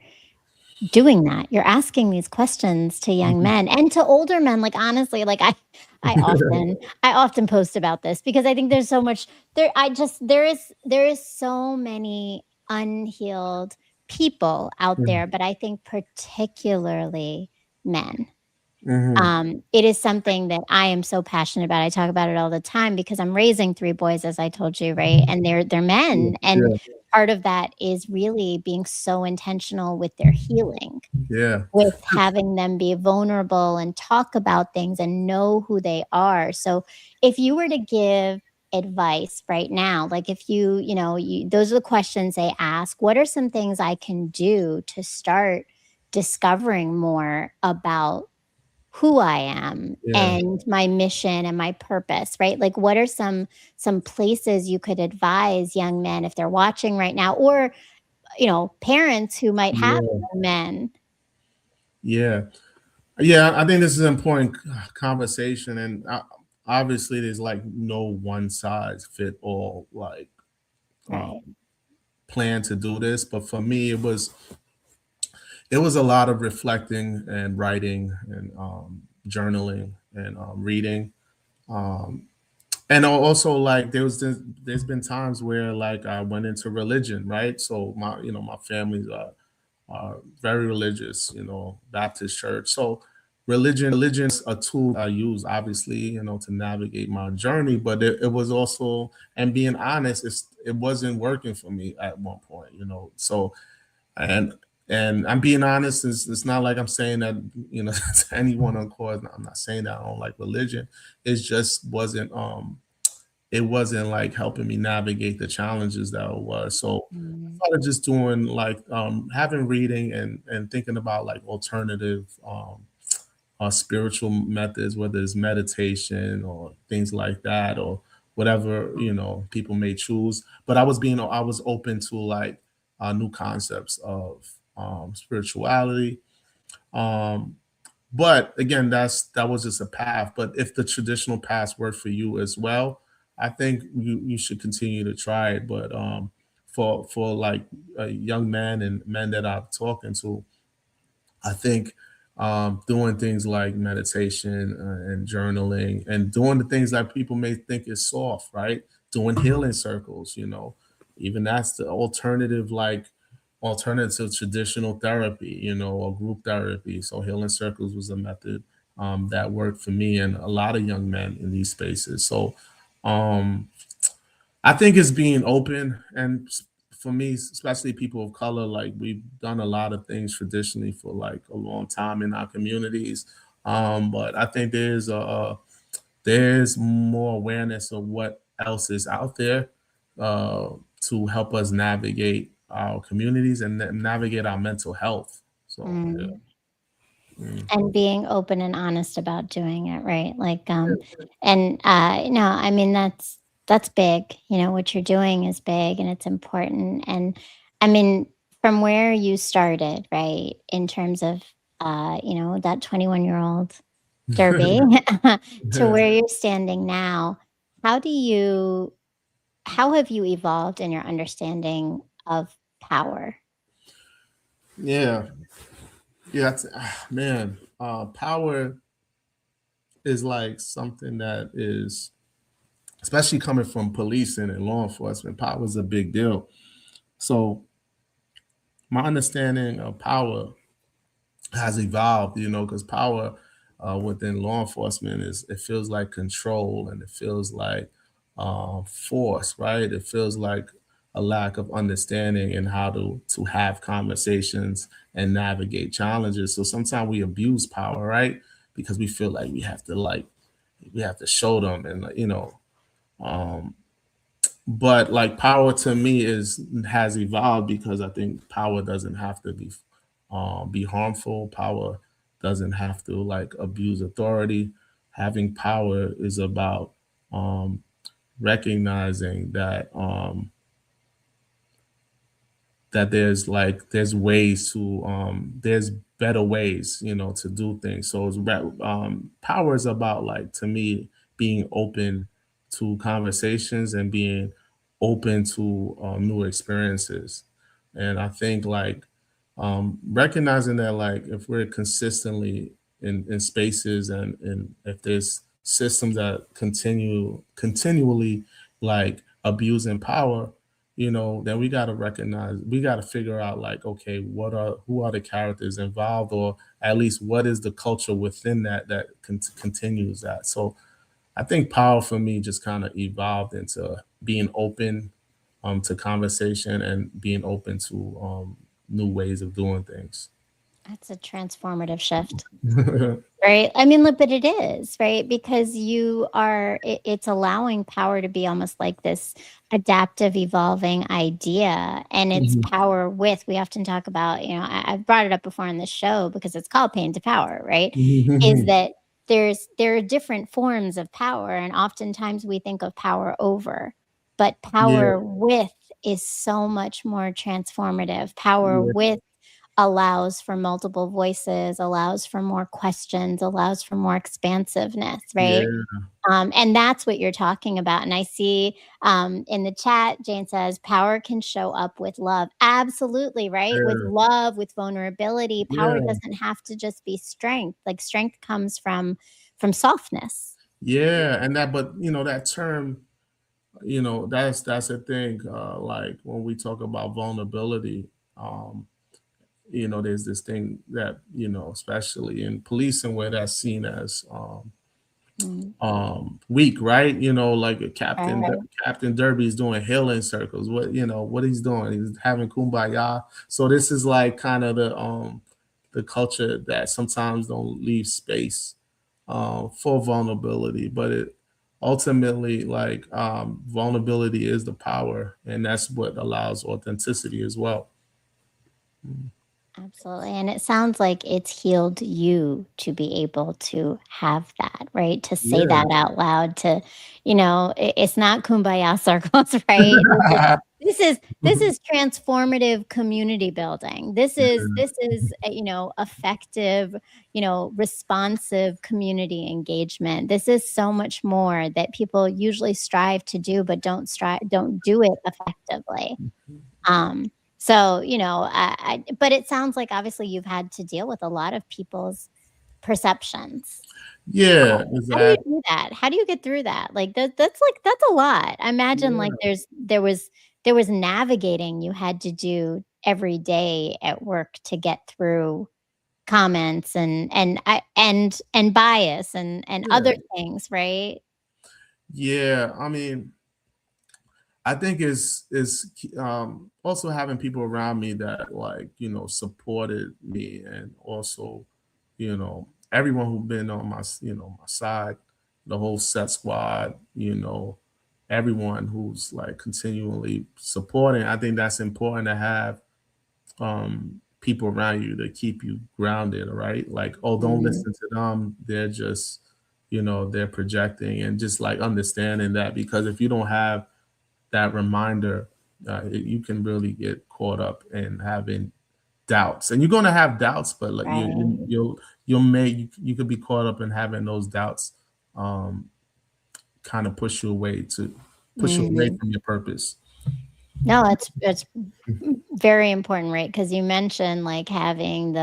[SPEAKER 1] doing that. You're asking these questions to young men and to older men. Like, honestly, like, I often post about this because I think there's so much there is so many unhealed people out
[SPEAKER 2] Mhm.
[SPEAKER 1] there, but I think particularly men.
[SPEAKER 2] Hmm.
[SPEAKER 1] It is something that I am so passionate about. I talk about it all the time because I'm raising 3 boys, as I told you, right? And they're
[SPEAKER 2] Yeah,
[SPEAKER 1] men, and
[SPEAKER 2] yeah,
[SPEAKER 1] part of that is really being so intentional with their healing,
[SPEAKER 2] yeah,
[SPEAKER 1] with having them be vulnerable and talk about things and know who they are. So, if you were to give advice right now, like if those are the questions they ask, what are some things I can do to start discovering more about who I am
[SPEAKER 2] yeah,
[SPEAKER 1] and my mission and my purpose, right? Like what are some places you could advise young men if they're watching right now, or parents who might have
[SPEAKER 2] yeah,
[SPEAKER 1] young men,
[SPEAKER 2] yeah. Yeah, I think this is an important conversation, and obviously, there's like no one size fit all like um,
[SPEAKER 1] right?
[SPEAKER 2] plan to do this. But for me, it was a lot of reflecting and writing and journaling and reading. Um, and also like there's been times where like I went into religion, right? So my family's are very religious, Baptist church. So religion is a tool I use, obviously, to navigate my journey. But it was also, and being honest, it wasn't working for me at one point. So and and I'm being honest, it's not like I'm saying that, to anyone on course. I'm not saying that I don't like religion. It just wasn't like helping me navigate the challenges that it was. So I
[SPEAKER 1] Mm,
[SPEAKER 2] started just doing like having reading and thinking about like alternative spiritual methods, whether it's meditation or things like that, or whatever people may choose. But I was open to like new concepts of spirituality. Um, but again, that was just a path. But if the traditional paths work for you as well, I think you should continue to try it. But for like young men and men that I'm talking to, I think doing things like meditation and journaling and doing the things that people may think is soft, right? Doing healing circles, even that's the alternative traditional therapy, or group therapy. So healing circles was a method that worked for me and a lot of young men in these spaces. So um, I think it's being open, and for me, especially people of color, like we've done a lot of things traditionally for like a long time in our communities. But I think there's more awareness of what else is out there uh, to help us navigate our communities and navigate our mental health. So yeah.
[SPEAKER 1] mm.
[SPEAKER 2] Mm.
[SPEAKER 1] And being open and honest about doing it, right? Like, and no, I mean that's big. What you're doing is big and it's important. And I mean, from where you started, right, in terms of that 21-year-old Derby to
[SPEAKER 2] Yeah.
[SPEAKER 1] where you're standing now, how do you how have you evolved in your understanding of power?
[SPEAKER 2] Yeah, yeah, man. Power is like something that is, especially coming from policing and law enforcement, power is a big deal. So my understanding of power has evolved, because power within law enforcement it feels like control, and it feels like force, right? It feels like a lack of understanding and how to have conversations and navigate challenges. So sometimes we abuse power, right? Because we feel like we have to show them, and um, but like power to me is has evolved because I think power doesn't have to be harmful. Power doesn't have to like abuse authority. Having power is about um, recognizing that there's ways to there's better ways to do things. So power is about, like, to me, being open to conversations and being open to new experiences. And I think, like, recognizing that, like, if we're consistently in spaces, and if there's systems that continually like abusing power, then we got to recognize, we got to figure out like, okay, who are the characters involved, or at least what is the culture within that continues that. So I think power for me just kind of evolved into being open to conversation and being open to new ways of doing things.
[SPEAKER 1] That's a transformative shift. Right? I mean, look, but it is, right? Because it's allowing power to be almost like this adaptive, evolving idea. And it's
[SPEAKER 2] Mhm.
[SPEAKER 1] power with, we often talk about, I've brought it up before on this show because it's called Pain to Power, right? Is that there are different forms of power. And oftentimes we think of power over, but
[SPEAKER 2] Yeah,
[SPEAKER 1] power with is so much more transformative. Power
[SPEAKER 2] yeah,
[SPEAKER 1] with allows for multiple voices, allows for more questions, allows for more expansiveness, right?
[SPEAKER 2] yeah,
[SPEAKER 1] And that's what you're talking about. And I see in the chat, Jane says, power can show up with love. Absolutely, right? With
[SPEAKER 2] yeah,
[SPEAKER 1] love, with vulnerability. Power
[SPEAKER 2] yeah,
[SPEAKER 1] doesn't have to just be strength. Like strength comes from softness.
[SPEAKER 2] yeah. And that, but that term, that's a thing. Like when we talk about vulnerability, um, there's this thing that, especially in policing, where that's seen as
[SPEAKER 1] Mm,
[SPEAKER 2] weak, right? Like a Captain
[SPEAKER 1] right.
[SPEAKER 2] Captain Derby is doing healing circles. What he's doing? He's having kumbaya. So this is like kind of the culture that sometimes don't leave space for vulnerability, but it ultimately, like, vulnerability is the power, and that's what allows authenticity as well.
[SPEAKER 1] Absolutely. And it sounds like it's healed you to be able to have that, right? To say
[SPEAKER 2] Yeah.
[SPEAKER 1] that out loud, it's not kumbaya circles, right? This is transformative community building. This is effective, responsive community engagement. This is so much more that people usually strive to do but don't do it effectively. Um, so, but it sounds like obviously you've had to deal with a lot of people's perceptions.
[SPEAKER 2] Yeah,
[SPEAKER 1] How do you
[SPEAKER 2] exactly.
[SPEAKER 1] do that? How do you get through that? Like that's a lot. I imagine like
[SPEAKER 2] Yeah.
[SPEAKER 1] there was navigating you had to do every day at work to get through comments and bias and other
[SPEAKER 2] Yeah.
[SPEAKER 1] things, right?
[SPEAKER 2] Yeah. I mean, I think is also having people around me that, like, supported me, and also, everyone who been on my side, the whole set squad, everyone who's like continually supporting. I think that's important to have people around you to keep you grounded, right? Like, oh, don't
[SPEAKER 1] Mhm.
[SPEAKER 2] listen to them. They're just, they're projecting, and just like understanding that, because if you don't have that reminder, you can really get caught up in having doubts, and you're going to have doubts, but like
[SPEAKER 1] Right.
[SPEAKER 2] you could be caught up in having those doubts, um, kind of push you away
[SPEAKER 1] Mhm.
[SPEAKER 2] from your purpose.
[SPEAKER 1] No, it's very important, right? Because you mentioned, like, having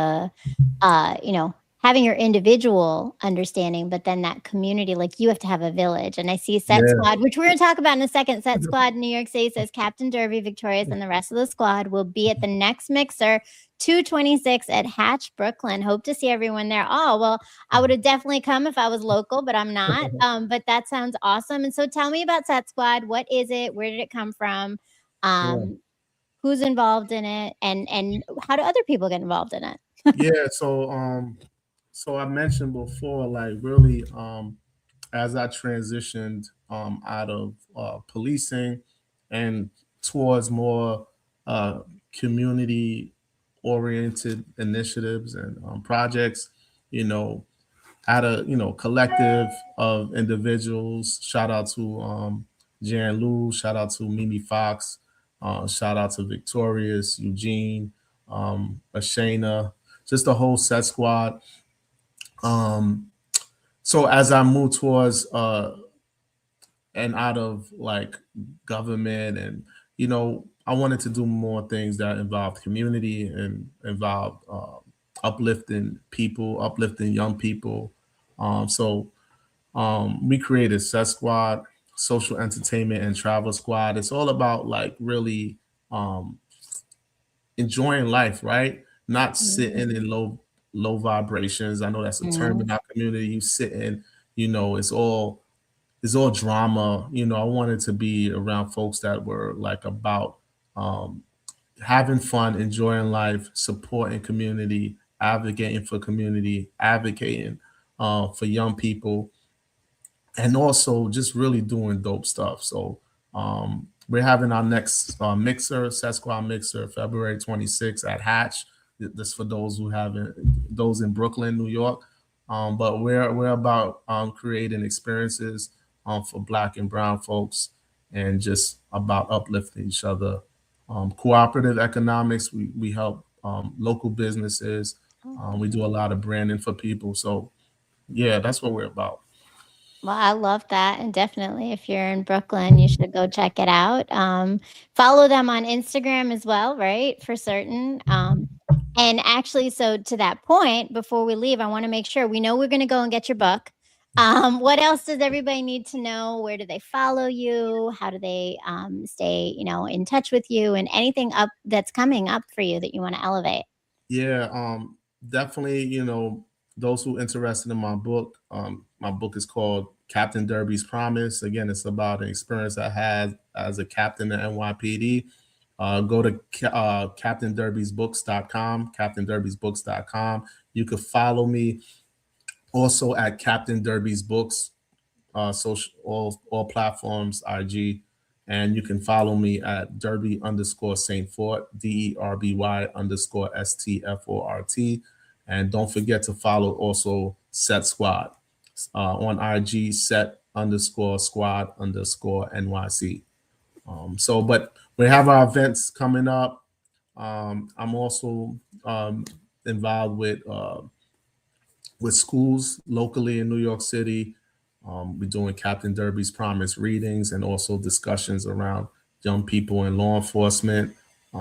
[SPEAKER 1] your individual understanding, but then that community, like, you have to have a village, and I see Set
[SPEAKER 2] Yeah,
[SPEAKER 1] Squad, which we're gonna talk about in a second. Set Squad in New York City says Captain Derby, Victorious, and the rest of the squad will be at the next mixer, 226 at Hatch, Brooklyn. Hope to see everyone there. Oh, well, I would have definitely come if I was local, but I'm not, but that sounds awesome, and so tell me about Set Squad. What is it? Where did it come from?
[SPEAKER 2] yeah,
[SPEAKER 1] Um, who's involved in it, and how do other people get involved in it?
[SPEAKER 2] yeah. So I mentioned before, like, really, as I transitioned out of policing and towards more community oriented initiatives and projects, you know, had a collective of individuals. Shout out to Jaren Lou, shout out to Mimi Fox, shout out to Victorious, Eugene, Ashana, just the whole set squad. Um, so as I move towards and out of like government, and I wanted to do more things that involved community and involved uplifting people, uplifting young people. So we created Set Squad. social entertainment and travel squad. It's all about like really um, enjoying life, right? Not sitting
[SPEAKER 1] Mhm.
[SPEAKER 2] in low vibrations. I know that's a term in
[SPEAKER 1] Mhm.
[SPEAKER 2] our community. You sit in, it's all drama. I wanted to be around folks that were like about um, having fun, enjoying life, supporting community, advocating for community, advocating for young people, and also just really doing dope stuff. So we're having our next mixer, Set Squad mixer, February 26th at Hatch. This for those who haven't, those in Brooklyn, New York. But we're about creating experiences for Black and Brown folks, and just about uplifting each other. Cooperative economics. We help local businesses.
[SPEAKER 1] Oh,
[SPEAKER 2] We do a lot of branding for people. So yeah, that's what we're about.
[SPEAKER 1] well, I love that, and definitely if you're in Brooklyn, you should go check it out. Follow them on Instagram as well, right? For certain. And actually, so to that point, before we leave, I want to make sure we know we're going to go and get your book. What else does everybody need to know? Where do they follow you? How do they stay, in touch with you? And anything up that's coming up for you that you want to elevate?
[SPEAKER 2] Yeah, definitely. Those who interested in my book is called Captain Derby's Promise. Again, it's about an experience I had as a captain at NYPD. Go to captainderbysbooks.com, captainderbysbooks.com. You could follow me also at Captain Derby's Books, social all platforms, IG, and you can follow me at Derby underscore Saint Fort, DERBY_STFORT, and don't forget to follow also Set Squad on IG, Set underscore Squad underscore NYC. But we have our events coming up. I'm also um, involved with schools locally in New York City. We're doing Captain Derby's Promise readings and also discussions around young people in law enforcement.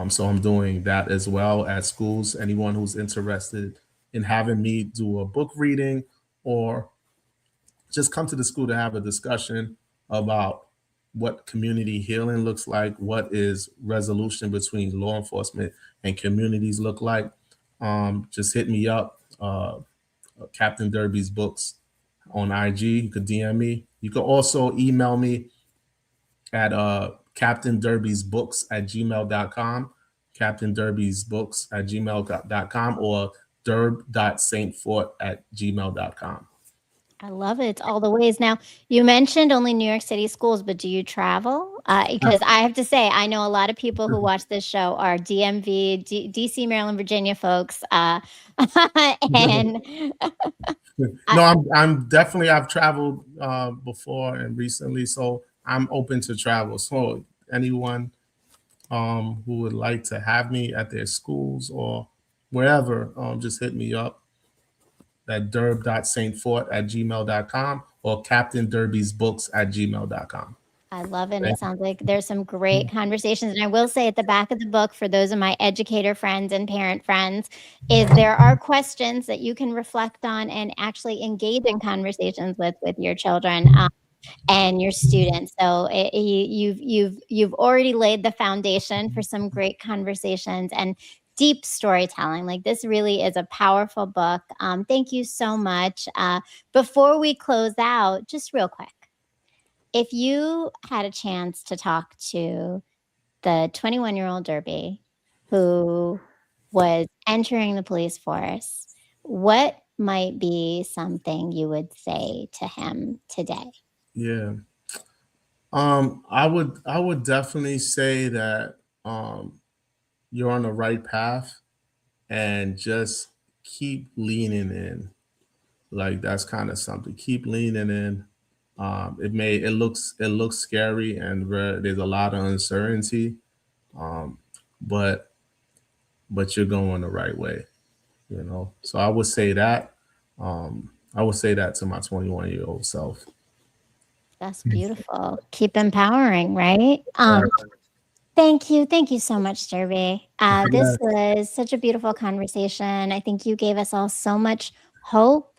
[SPEAKER 2] So I'm doing that as well at schools. Anyone who's interested in having me do a book reading, or just come to the school to have a discussion about what community healing looks like, what is resolution between law enforcement and communities look like, just hit me up. Captain Derby's Books on IG. You could DM me. You could also email me at captainderbysbooks@gmail.com, captainderbysbooks@gmail.com, or derb.saintfort@gmail.com.
[SPEAKER 1] I love it. All the ways. Now, you mentioned only New York City schools, but do you travel? Because I have to say, I know a lot of people who watch this show are DMV, DC, Maryland, Virginia folks. And I,
[SPEAKER 2] No, I'm definitely, I've traveled before and recently, so I'm open to travel. So anyone who would like to have me at their schools or wherever, just hit me up at derb.saintfort@gmail.com or captainderbysbooks@gmail.com.
[SPEAKER 1] I love it. And it
[SPEAKER 2] Thank
[SPEAKER 1] sounds like there's some great conversations. And I will say at the back of the book, for those of my educator friends and parent friends, is there are questions that you can reflect on and actually engage in conversations with your children. And your students. So you've already laid the foundation for some great conversations and deep storytelling. Like this really is a powerful book. Thank you so much. Before we close out, just real quick, if you had a chance to talk to the 21-year-old Derby who was entering the police force, what might be something you would say to him today?
[SPEAKER 2] Yeah. I would definitely say that um, you're on the right path, and just keep leaning in. Like that's kind of something. Keep leaning in. It looks scary, and there's a lot of uncertainty, um, but you're going the right way. So I would say that. I would say that to my 21-year-old self.
[SPEAKER 1] That's beautiful. Keep empowering, right?
[SPEAKER 2] Yeah.
[SPEAKER 1] Thank you. Thank you so much, Derby. This
[SPEAKER 2] Yeah.
[SPEAKER 1] was such a beautiful conversation. I think you gave us all so much hope,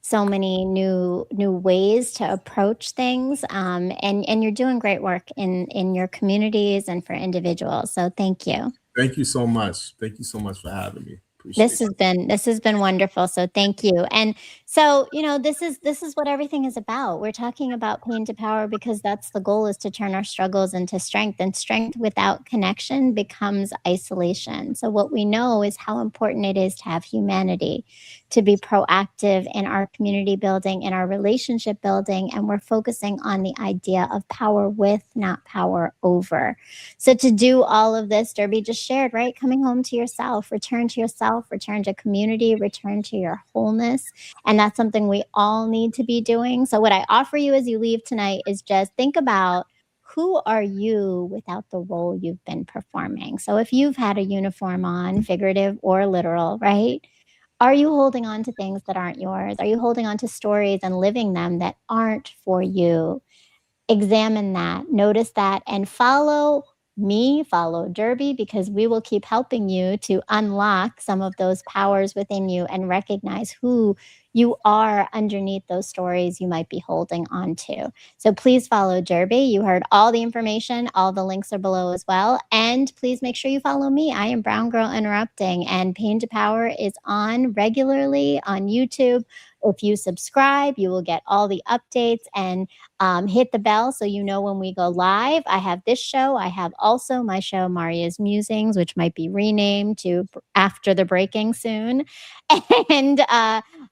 [SPEAKER 1] so many new ways to approach things, and you're doing great work in your communities and for individuals. So thank you.
[SPEAKER 2] Thank you so much. Thank you so much for having me. Appreciate
[SPEAKER 1] This
[SPEAKER 2] you.
[SPEAKER 1] has been wonderful, so thank you. And so, this is what everything is about. We're talking about pain to power because that's the goal, is to turn our struggles into strength, and strength without connection becomes isolation. So what we know is how important it is to have humanity, to be proactive in our community building, in our relationship building, and we're focusing on the idea of power with, not power over. So to do all of this, Derby just shared, right? Coming home to yourself, return to community, return to your wholeness. And that's something we all need to be doing. So what I offer you as you leave tonight is just think about, who are you without the role you've been performing? So if you've had a uniform on, figurative or literal, right? Are you holding on to things that aren't yours? Are you holding on to stories and living them that aren't for you? Examine that, notice that, and follow me, follow Derby, because we will keep helping you to unlock some of those powers within you and recognize who you are underneath those stories you might be holding on to. So please follow Derby. You heard all the information, all the links are below as well. And please make sure you follow me. I am Brown Girl Interrupting, and Pain to Power is on regularly on YouTube. If you subscribe, you will get all the updates, and hit the bell so you know when we go live. I have this show. I have also my show, Maria's Musings, which might be renamed to After the Breaking soon. And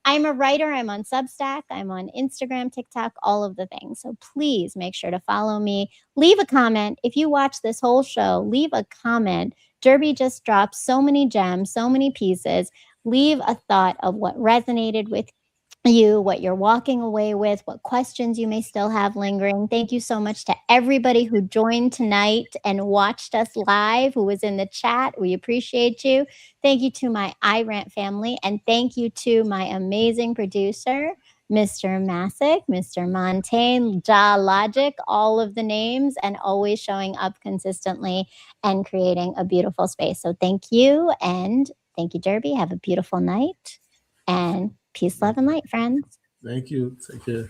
[SPEAKER 1] I'm a writer. I'm on Substack. I'm on Instagram, TikTok, all of the things. So please make sure to follow me. Leave a comment. If you watch this whole show, leave a comment. Derby just dropped so many gems, so many pieces. Leave a thought of what resonated with you, what you're walking away with, what questions you may still have lingering. Thank you so much to everybody who joined tonight and watched us live, who was in the chat. We appreciate you. Thank you to my iRant family, and thank you to my amazing producer, Mr. Masick, Mr. Montaigne, Ja Logic, all of the names, and always showing up consistently and creating a beautiful space. So thank you, and thank you, Derby. Have a beautiful night. And peace, love, and light, friends.
[SPEAKER 2] Thank you. Take care.